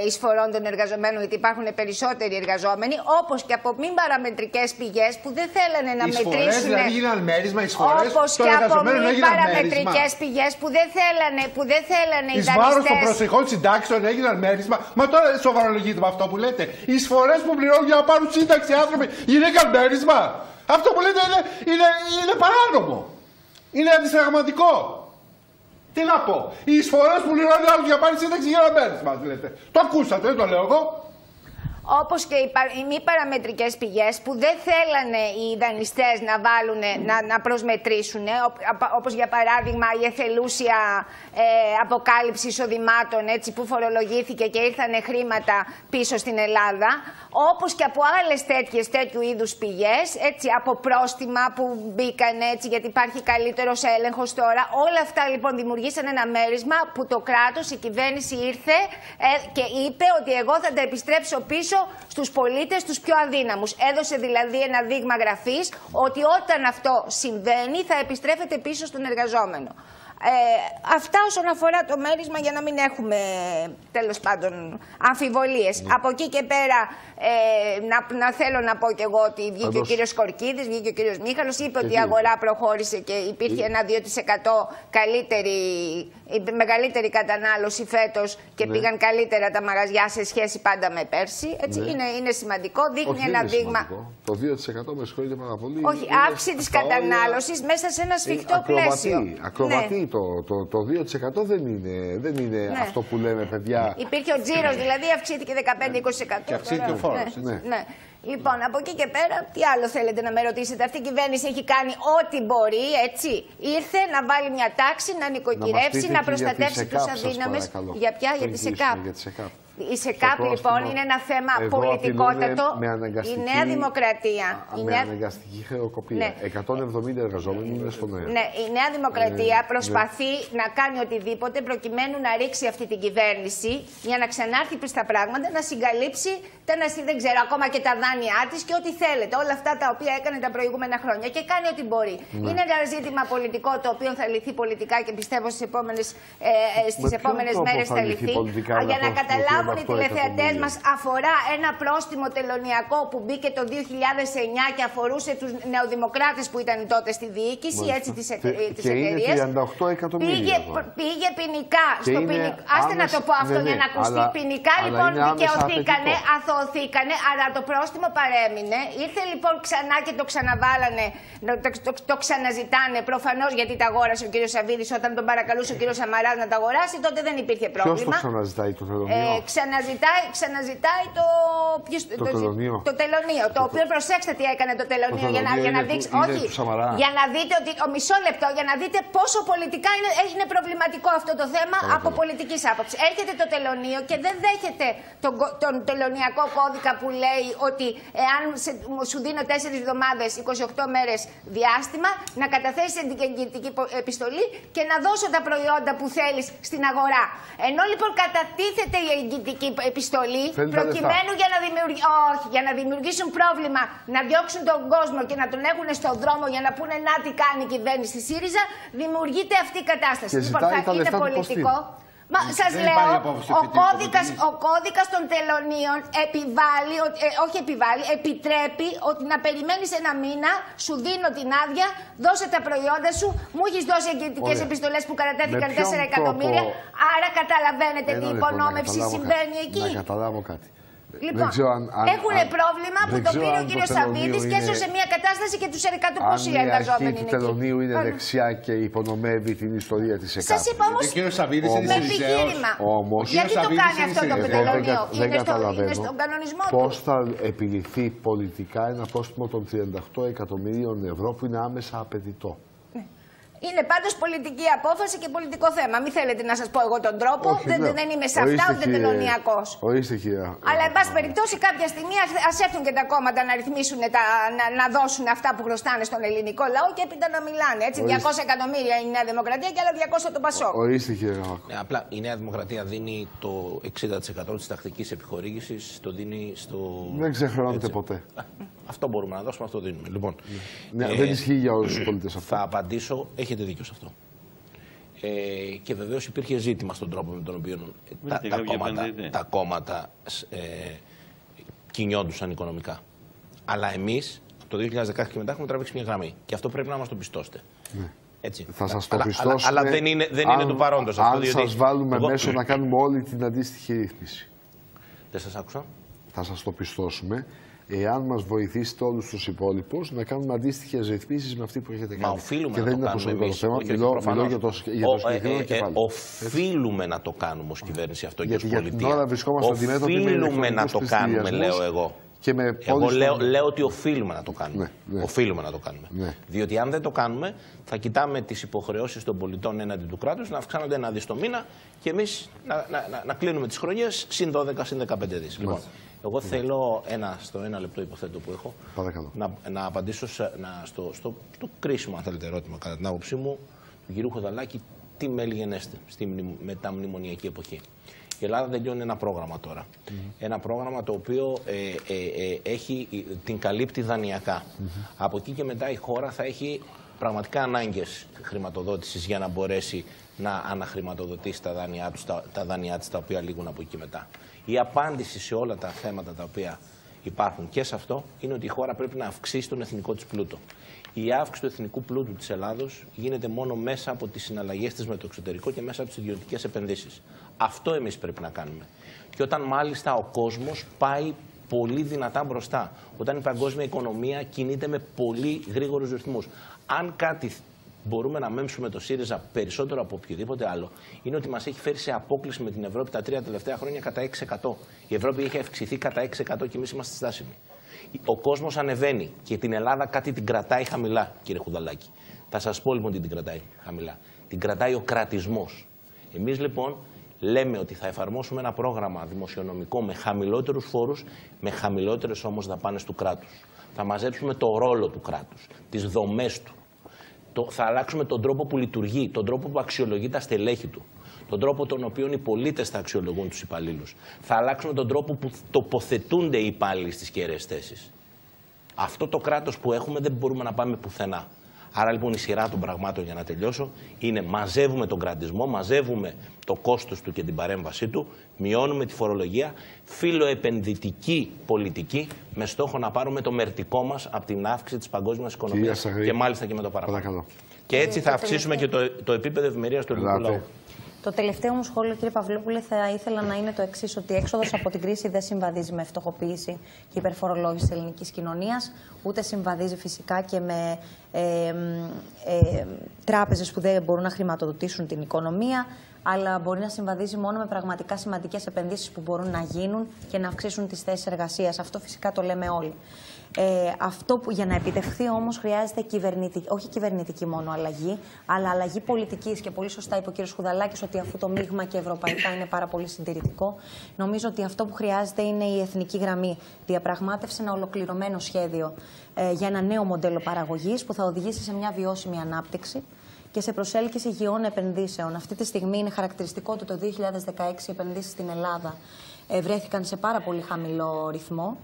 εισφορών των εργαζομένων, γιατί υπάρχουν περισσότεροι εργαζόμενοι, όπως και από μη παραμετρικές πηγές που δεν θέλανε να μετρήσουν. Δηλαδή γίνανε μέρισμα, όπως και από μη παραμετρικές πηγές που δεν θέλανε οι δανειστές. Εις βάρος των προσεχών συντάξεων έγιναν μέρισμα. Μα τώρα σοβαρολογείτε με αυτό που λέτε. Οι εισφορές που πληρώνουν για να πάρουν σύνταξη άνθρωποι γίνηκαν μέρισμα. Αυτό που λέτε είναι παράνομο. Είναι αντισυνταγματικό. Τι να πω. Οι εισφορές που πληρώνουν άλλους για να πάρουν σύνταξη γίναν μέρισμα, λέτε. Το ακούσατε, δεν το λέω εγώ. Όπως και οι μη παραμετρικές πηγές που δεν θέλανε οι δανειστές να προσμετρήσουν, όπως για παράδειγμα η εθελούσια αποκάλυψη εισοδημάτων, έτσι, που φορολογήθηκε και ήρθανε χρήματα πίσω στην Ελλάδα, όπως και από άλλες τέτοιου είδους πηγές, έτσι, από πρόστιμα που μπήκαν, έτσι, γιατί υπάρχει καλύτερος έλεγχος τώρα. Όλα αυτά λοιπόν δημιουργήσαν ένα μέρισμα που το κράτος, η κυβέρνηση ήρθε και είπε ότι εγώ θα τα επιστρέψω πίσω στους πολίτες, τους πιο αδύναμους. Έδωσε δηλαδή ένα δείγμα γραφής ότι όταν αυτό συμβαίνει θα επιστρέφεται πίσω στον εργαζόμενο. Αυτά όσον αφορά το μέρισμα, για να μην έχουμε, τέλος πάντων, αμφιβολίες. Από εκεί και πέρα να θέλω να πω και εγώ ότι βγήκε ο κύριος Κορκίδης, βγήκε ο κύριος Μίχαλος, είπε ότι η αγορά προχώρησε και υπήρχε ένα 2% μεγαλύτερη κατανάλωση φέτος και πήγαν καλύτερα τα μαγαζιά σε σχέση πάντα με πέρσι. Έτσι, είναι σημαντικό, δείχνει ένα δείγμα. Το 2% με συγχωρείτε πάρα πολύ. Όχι, αύξηση της κατανάλωσης μέσα σε ένα σφιχτό πλαίσιο. Ακροβατή. Το 2% δεν είναι αυτό που λέμε, παιδιά. Υπήρχε ο τζίρος, δηλαδή αυξήθηκε 15-20%. Και αυξήθηκε ο φόρος. Ναι. Λοιπόν, από εκεί και πέρα, τι άλλο θέλετε να με ρωτήσετε? Αυτή η κυβέρνηση έχει κάνει ό,τι μπορεί, έτσι. Ήρθε να βάλει μια τάξη, να νοικοκυρεύσει, να προστατεύσει τους αδύναμες. Για ποια? Για τη ΣΕΚΑΠ. Η ΣΕΚΑΠ λοιπόν είναι ένα θέμα πολιτικότατο. Η Νέα Δημοκρατία. Με αναγκαστική χρεοκοπία. 170 εργαζόμενοι είναι στον ΑΕΠ. Ναι, η Νέα Δημοκρατία προσπαθεί να κάνει οτιδήποτε προκειμένου να ρίξει αυτή την κυβέρνηση για να ξανάρθει πίσω στα πράγματα, να συγκαλύψει δεν ξέρω, ακόμα και τα δάνειά της και ό,τι θέλετε. Όλα αυτά τα οποία έκανε τα προηγούμενα χρόνια και κάνει ό,τι μπορεί. Είναι ένα ζήτημα πολιτικό το οποίο θα λυθεί πολιτικά και πιστεύω στις επόμενες μέρες θα λυθεί. Για να καταλάβουμε καταλάβουν οι τηλεθεατές μας, αφορά ένα πρόστιμο τελωνιακό που μπήκε το 2009 και αφορούσε τους νεοδημοκράτες που ήταν τότε στη διοίκηση της εταιρείας. Και είναι 38 εκατομμύρια. Πήγε ποινικά. Άστε να το πω αυτό για να ακουστεί. Ποινικά λοιπόν δικαιωθήκανε, αθωωθήκανε, αλλά το πρόστιμο παρέμεινε. Ήρθε λοιπόν ξανά και το ξαναβάλανε, το ξαναζητάνε προφανώς γιατί τα αγόρασε ο κύριος Σαββίδης όταν τον παρακαλούσε ο κύριος Σαμαράς να τα αγοράσει. Τότε δεν υπήρχε πρόβλημα. Ποιος το ξαναζητάει το τελωνίο? Ξαναζητάει το τελωνίο. Το τελωνίο. Το οποίο προσέξτε τι έκανε το τελωνίο για να δείξει. Όχι, για να δείτε ότι. Μισό λεπτό, για να δείτε πόσο πολιτικά είναι προβληματικό αυτό το θέμα από πολιτικής άποψης. Έρχεται το τελωνίο και δεν δέχεται τον τελωνιακό κώδικα που λέει ότι εάν σου δίνω 4 εβδομάδες, 28 μέρες διάστημα, να καταθέσεις εγγυητική επιστολή και να δώσω τα προϊόντα που θέλεις στην αγορά. Ενώ λοιπόν κατατίθεται η εγγυητική επιστολή προκειμένου για να δημιουργήσουν πρόβλημα, να διώξουν τον κόσμο και να τον έχουν στον δρόμο για να πούνε να τι κάνει η κυβέρνηση στη ΣΥΡΙΖΑ, δημιουργείται αυτή η κατάσταση. Λοιπόν, θα είναι πολιτικό. Μα σας λέω, ο κώδικας των τελωνίων επιτρέπει ότι να περιμένεις ένα μήνα, σου δίνω την άδεια, δώσε τα προϊόντα σου, μου έχεις δώσει εγγυητικές επιστολές που κατατέθηκαν 4 εκατομμύρια, άρα καταλαβαίνετε τι υπονόμευση συμβαίνει εκεί. Να καταλάβω κάτι. Λοιπόν, έχουν πρόβλημα που το πήρε ο κύριος Σαββίδης και έσωσε μια κατάσταση και τους 100 εργαζόμενοι είναι εκεί. Αν η αρχή του τελωνίου είναι δεξιά και υπονομεύει την ιστορία της ΕΚΑΠ. Σας είπα όμως με επιχείρημα. Γιατί το κάνει αυτό το τελωνίο? Είναι στον κανονισμό του. Πώς θα επιληθεί πολιτικά ένα πρόστιμο των 38 εκατομμυρίων ευρώ που είναι άμεσα απαιτητό? Είναι πάντως πολιτική απόφαση και πολιτικό θέμα. Μην θέλετε να σας πω εγώ τον τρόπο. Δεν είμαι σε αυτά ούτε τελωνιακός. Ορίστε, κυρία. Αλλά, εν πάση περιπτώσει, κάποια στιγμή ας έρθουν και τα κόμματα να ρυθμίσουν, να δώσουν αυτά που χρωστάνε στον ελληνικό λαό και έπειτα να μιλάνε. Έτσι, 200 εκατομμύρια η Νέα Δημοκρατία και άλλα 200 το Πασόκ. Ορίστε, κύριε. Απλά η Νέα Δημοκρατία δίνει το 60% της τακτικής επιχορήγησης, το δίνει στο. Δεν ξεχρεώνεται ποτέ. Αυτό μπορούμε να δώσουμε, αυτό δίνουμε. Λοιπόν, δεν ισχύει για όλους τους πολίτες αυτό. Θα απαντήσω, έχετε δίκιο σε αυτό. Και βεβαίως υπήρχε ζήτημα στον τρόπο με τον οποίο τα κόμματα κινιόντουσαν οικονομικά. Αλλά εμείς, από το 2016 και μετά, έχουμε τραβήξει μια γραμμή. Και αυτό πρέπει να μας το πιστώσετε. Έτσι. Θα σας το πιστώσουμε. Αλλά δεν είναι του παρόντος αυτό. Αν σας βάλουμε μέσω να κάνουμε όλη την αντίστοιχη ρύθμιση. Δεν σας άκουσα. Θα σας το πιστώσουμε. Εάν μας βοηθήσετε όλους τους υπόλοιπους να κάνουμε αντίστοιχες ρυθμίσεις με αυτή που έχετε κάνει. Μα οφείλουμε να το κάνουμε εμείς. Μιλώ για το συγκεκριμένο κεφάλαιο. Οφείλουμε να το κάνουμε ως κυβέρνηση αυτό και ως πολιτεία. Γιατί τώρα βρισκόμαστε αντιμέτωποι με οφείλουμε να το κάνουμε, λέω εγώ. Εγώ λέω ότι οφείλουμε να το κάνουμε. Οφείλουμε να το κάνουμε. Διότι αν δεν το κάνουμε, θα κοιτάμε τις υποχρεώσεις των πολιτών έναντι του κράτους να αυξάνονται 1 δις το μήνα και εμείς να κλείνουμε τις χρονιές συν 12, συν 15 δις. Λοιπόν, εγώ θέλω στο 1 λεπτό υποθέτω που έχω να απαντήσω στο κρίσιμο, αν θέλετε, ερώτημα κατά την άποψή μου του κυρίου Χουδαλάκη, τι μέλη γενέστε στη μεταμνημονιακή εποχή. Η Ελλάδα τελειώνει ένα πρόγραμμα τώρα. Ένα πρόγραμμα το οποίο την καλύπτει δανειακά. Από εκεί και μετά η χώρα θα έχει πραγματικά ανάγκες χρηματοδότησης για να μπορέσει να αναχρηματοδοτήσει τα δάνειά της τα οποία λήγουν από εκεί μετά. Η απάντηση σε όλα τα θέματα τα οποία υπάρχουν και σε αυτό είναι ότι η χώρα πρέπει να αυξήσει τον εθνικό της πλούτο. Η αύξηση του εθνικού πλούτου της Ελλάδος γίνεται μόνο μέσα από τις συναλλαγές της με το εξωτερικό και μέσα από τις ιδιωτικές επενδύσεις. Αυτό εμείς πρέπει να κάνουμε. Και όταν μάλιστα ο κόσμος πάει πολύ δυνατά μπροστά, όταν η παγκόσμια οικονομία κινείται με πολύ γρήγορους ρυθμούς. Αν κάτι μπορούμε να μέμψουμε το ΣΥΡΙΖΑ περισσότερο από οποιοδήποτε άλλο, είναι ότι μας έχει φέρει σε απόκλιση με την Ευρώπη τα 3 τελευταία χρόνια κατά 6%. Η Ευρώπη έχει αυξηθεί κατά 6% και εμείς είμαστε στάσιμοι. Ο κόσμος ανεβαίνει και την Ελλάδα κάτι την κρατάει χαμηλά, κύριε Χουδαλάκη. Θα σας πω λοιπόν τι την κρατάει χαμηλά. Την κρατάει ο κρατισμός. Εμείς λοιπόν λέμε ότι θα εφαρμόσουμε ένα πρόγραμμα δημοσιονομικό με χαμηλότερους φόρους, με χαμηλότερες όμως δαπάνες του κράτους. Θα μαζέψουμε το ρόλο του κράτους, τις δομές του. Θα αλλάξουμε τον τρόπο που λειτουργεί, τον τρόπο που αξιολογεί τα στελέχη του, τον τρόπο τον οποίο οι πολίτες θα αξιολογούν τους υπαλλήλους. Θα αλλάξουμε τον τρόπο που τοποθετούνται οι υπάλληλοι στις κέραιες θέσεις. Αυτό το κράτος που έχουμε δεν μπορούμε να πάμε πουθενά. Άρα λοιπόν η σειρά των πραγμάτων, για να τελειώσω, είναι μαζεύουμε τον κραντισμό, μαζεύουμε το κόστος του και την παρέμβασή του, μειώνουμε τη φορολογία, φιλοεπενδυτική πολιτική, με στόχο να πάρουμε το μερτικό μας από την αύξηση της παγκόσμιας οικονομίας και μάλιστα και με το παραπάνω. Και έτσι θα αυξήσουμε και το επίπεδο ευημερίας του ελληνικού λαού. Το τελευταίο μου σχόλιο, κύριε Παυλόπουλε, θα ήθελα να είναι το εξής: ότι η έξοδος από την κρίση δεν συμβαδίζει με φτωχοποίηση και υπερφορολόγηση της ελληνικής κοινωνίας, ούτε συμβαδίζει φυσικά και με τράπεζες που δεν μπορούν να χρηματοδοτήσουν την οικονομία, αλλά μπορεί να συμβαδίζει μόνο με πραγματικά σημαντικές επενδύσεις που μπορούν να γίνουν και να αυξήσουν τις θέσεις εργασίας. Αυτό φυσικά το λέμε όλοι. Αυτό που για να επιτευχθεί όμως χρειάζεται όχι κυβερνητική μόνο αλλαγή, αλλά αλλαγή πολιτικής. Και πολύ σωστά είπε ο κ. Χουδαλάκης ότι αφού το μείγμα και ευρωπαϊκά είναι πάρα πολύ συντηρητικό, νομίζω ότι αυτό που χρειάζεται είναι η εθνική γραμμή. Διαπραγμάτευσε ένα ολοκληρωμένο σχέδιο για ένα νέο μοντέλο παραγωγής που θα οδηγήσει σε μια βιώσιμη ανάπτυξη και σε προσέλκυση υγιών επενδύσεων. Αυτή τη στιγμή είναι χαρακτηριστικό ότι το 2016 οι επενδύσεις στην Ελλάδα βρέθηκαν σε πάρα πολύ χαμηλό ρυθμό.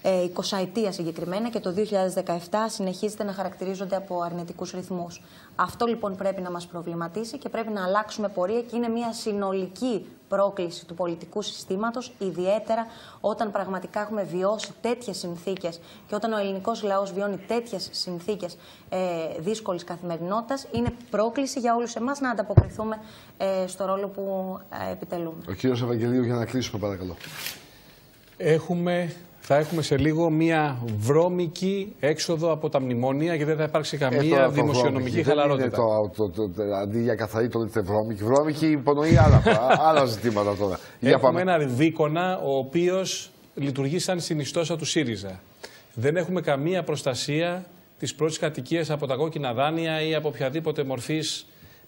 20 ετία συγκεκριμένα, και το 2017 συνεχίζεται να χαρακτηρίζονται από αρνητικούς ρυθμούς. Αυτό λοιπόν πρέπει να μας προβληματίσει και πρέπει να αλλάξουμε πορεία, και είναι μια συνολική πρόκληση του πολιτικού συστήματος, ιδιαίτερα όταν πραγματικά έχουμε βιώσει τέτοιες συνθήκες και όταν ο ελληνικός λαός βιώνει τέτοιες συνθήκες δύσκολης καθημερινότητας. Είναι πρόκληση για όλους εμάς να ανταποκριθούμε στο ρόλο που επιτελούμε. Ο κύριος Ευαγγελίου, για να κλείσουμε παρακαλώ. Θα έχουμε σε λίγο μία βρώμικη έξοδο από τα μνημόνια και δεν θα υπάρξει καμία δημοσιονομική χαλαρότητα. Αντί για καθαρή το λέτε βρώμικη. Βρώμικη υπονοεί άλλα ζητήματα τώρα. Έχουμε έναν δίκονα ο οποίος λειτουργεί σαν συνιστόσα του ΣΥΡΙΖΑ. Δεν έχουμε καμία προστασία της πρώτης κατοικίας από τα κόκκινα δάνεια ή από οποιαδήποτε μορφής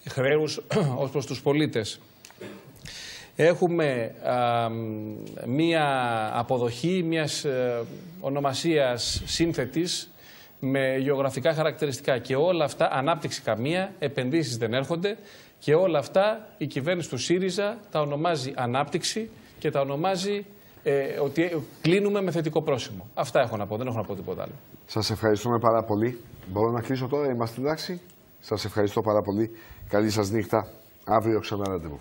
χρέους ως προς τους πολίτες. Έχουμε μία αποδοχή μιας ονομασίας σύνθετης με γεωγραφικά χαρακτηριστικά, και όλα αυτά, ανάπτυξη καμία, επενδύσεις δεν έρχονται, και όλα αυτά η κυβέρνηση του ΣΥΡΙΖΑ τα ονομάζει ανάπτυξη και τα ονομάζει ότι κλείνουμε με θετικό πρόσημο. Αυτά έχω να πω, δεν έχω να πω τίποτα άλλο. Σας ευχαριστούμε πάρα πολύ. Μπορώ να κλείσω τώρα, είμαστε εντάξει. Σας ευχαριστώ πάρα πολύ. Καλή σας νύχτα. Αύριο ξανά ραντεβού.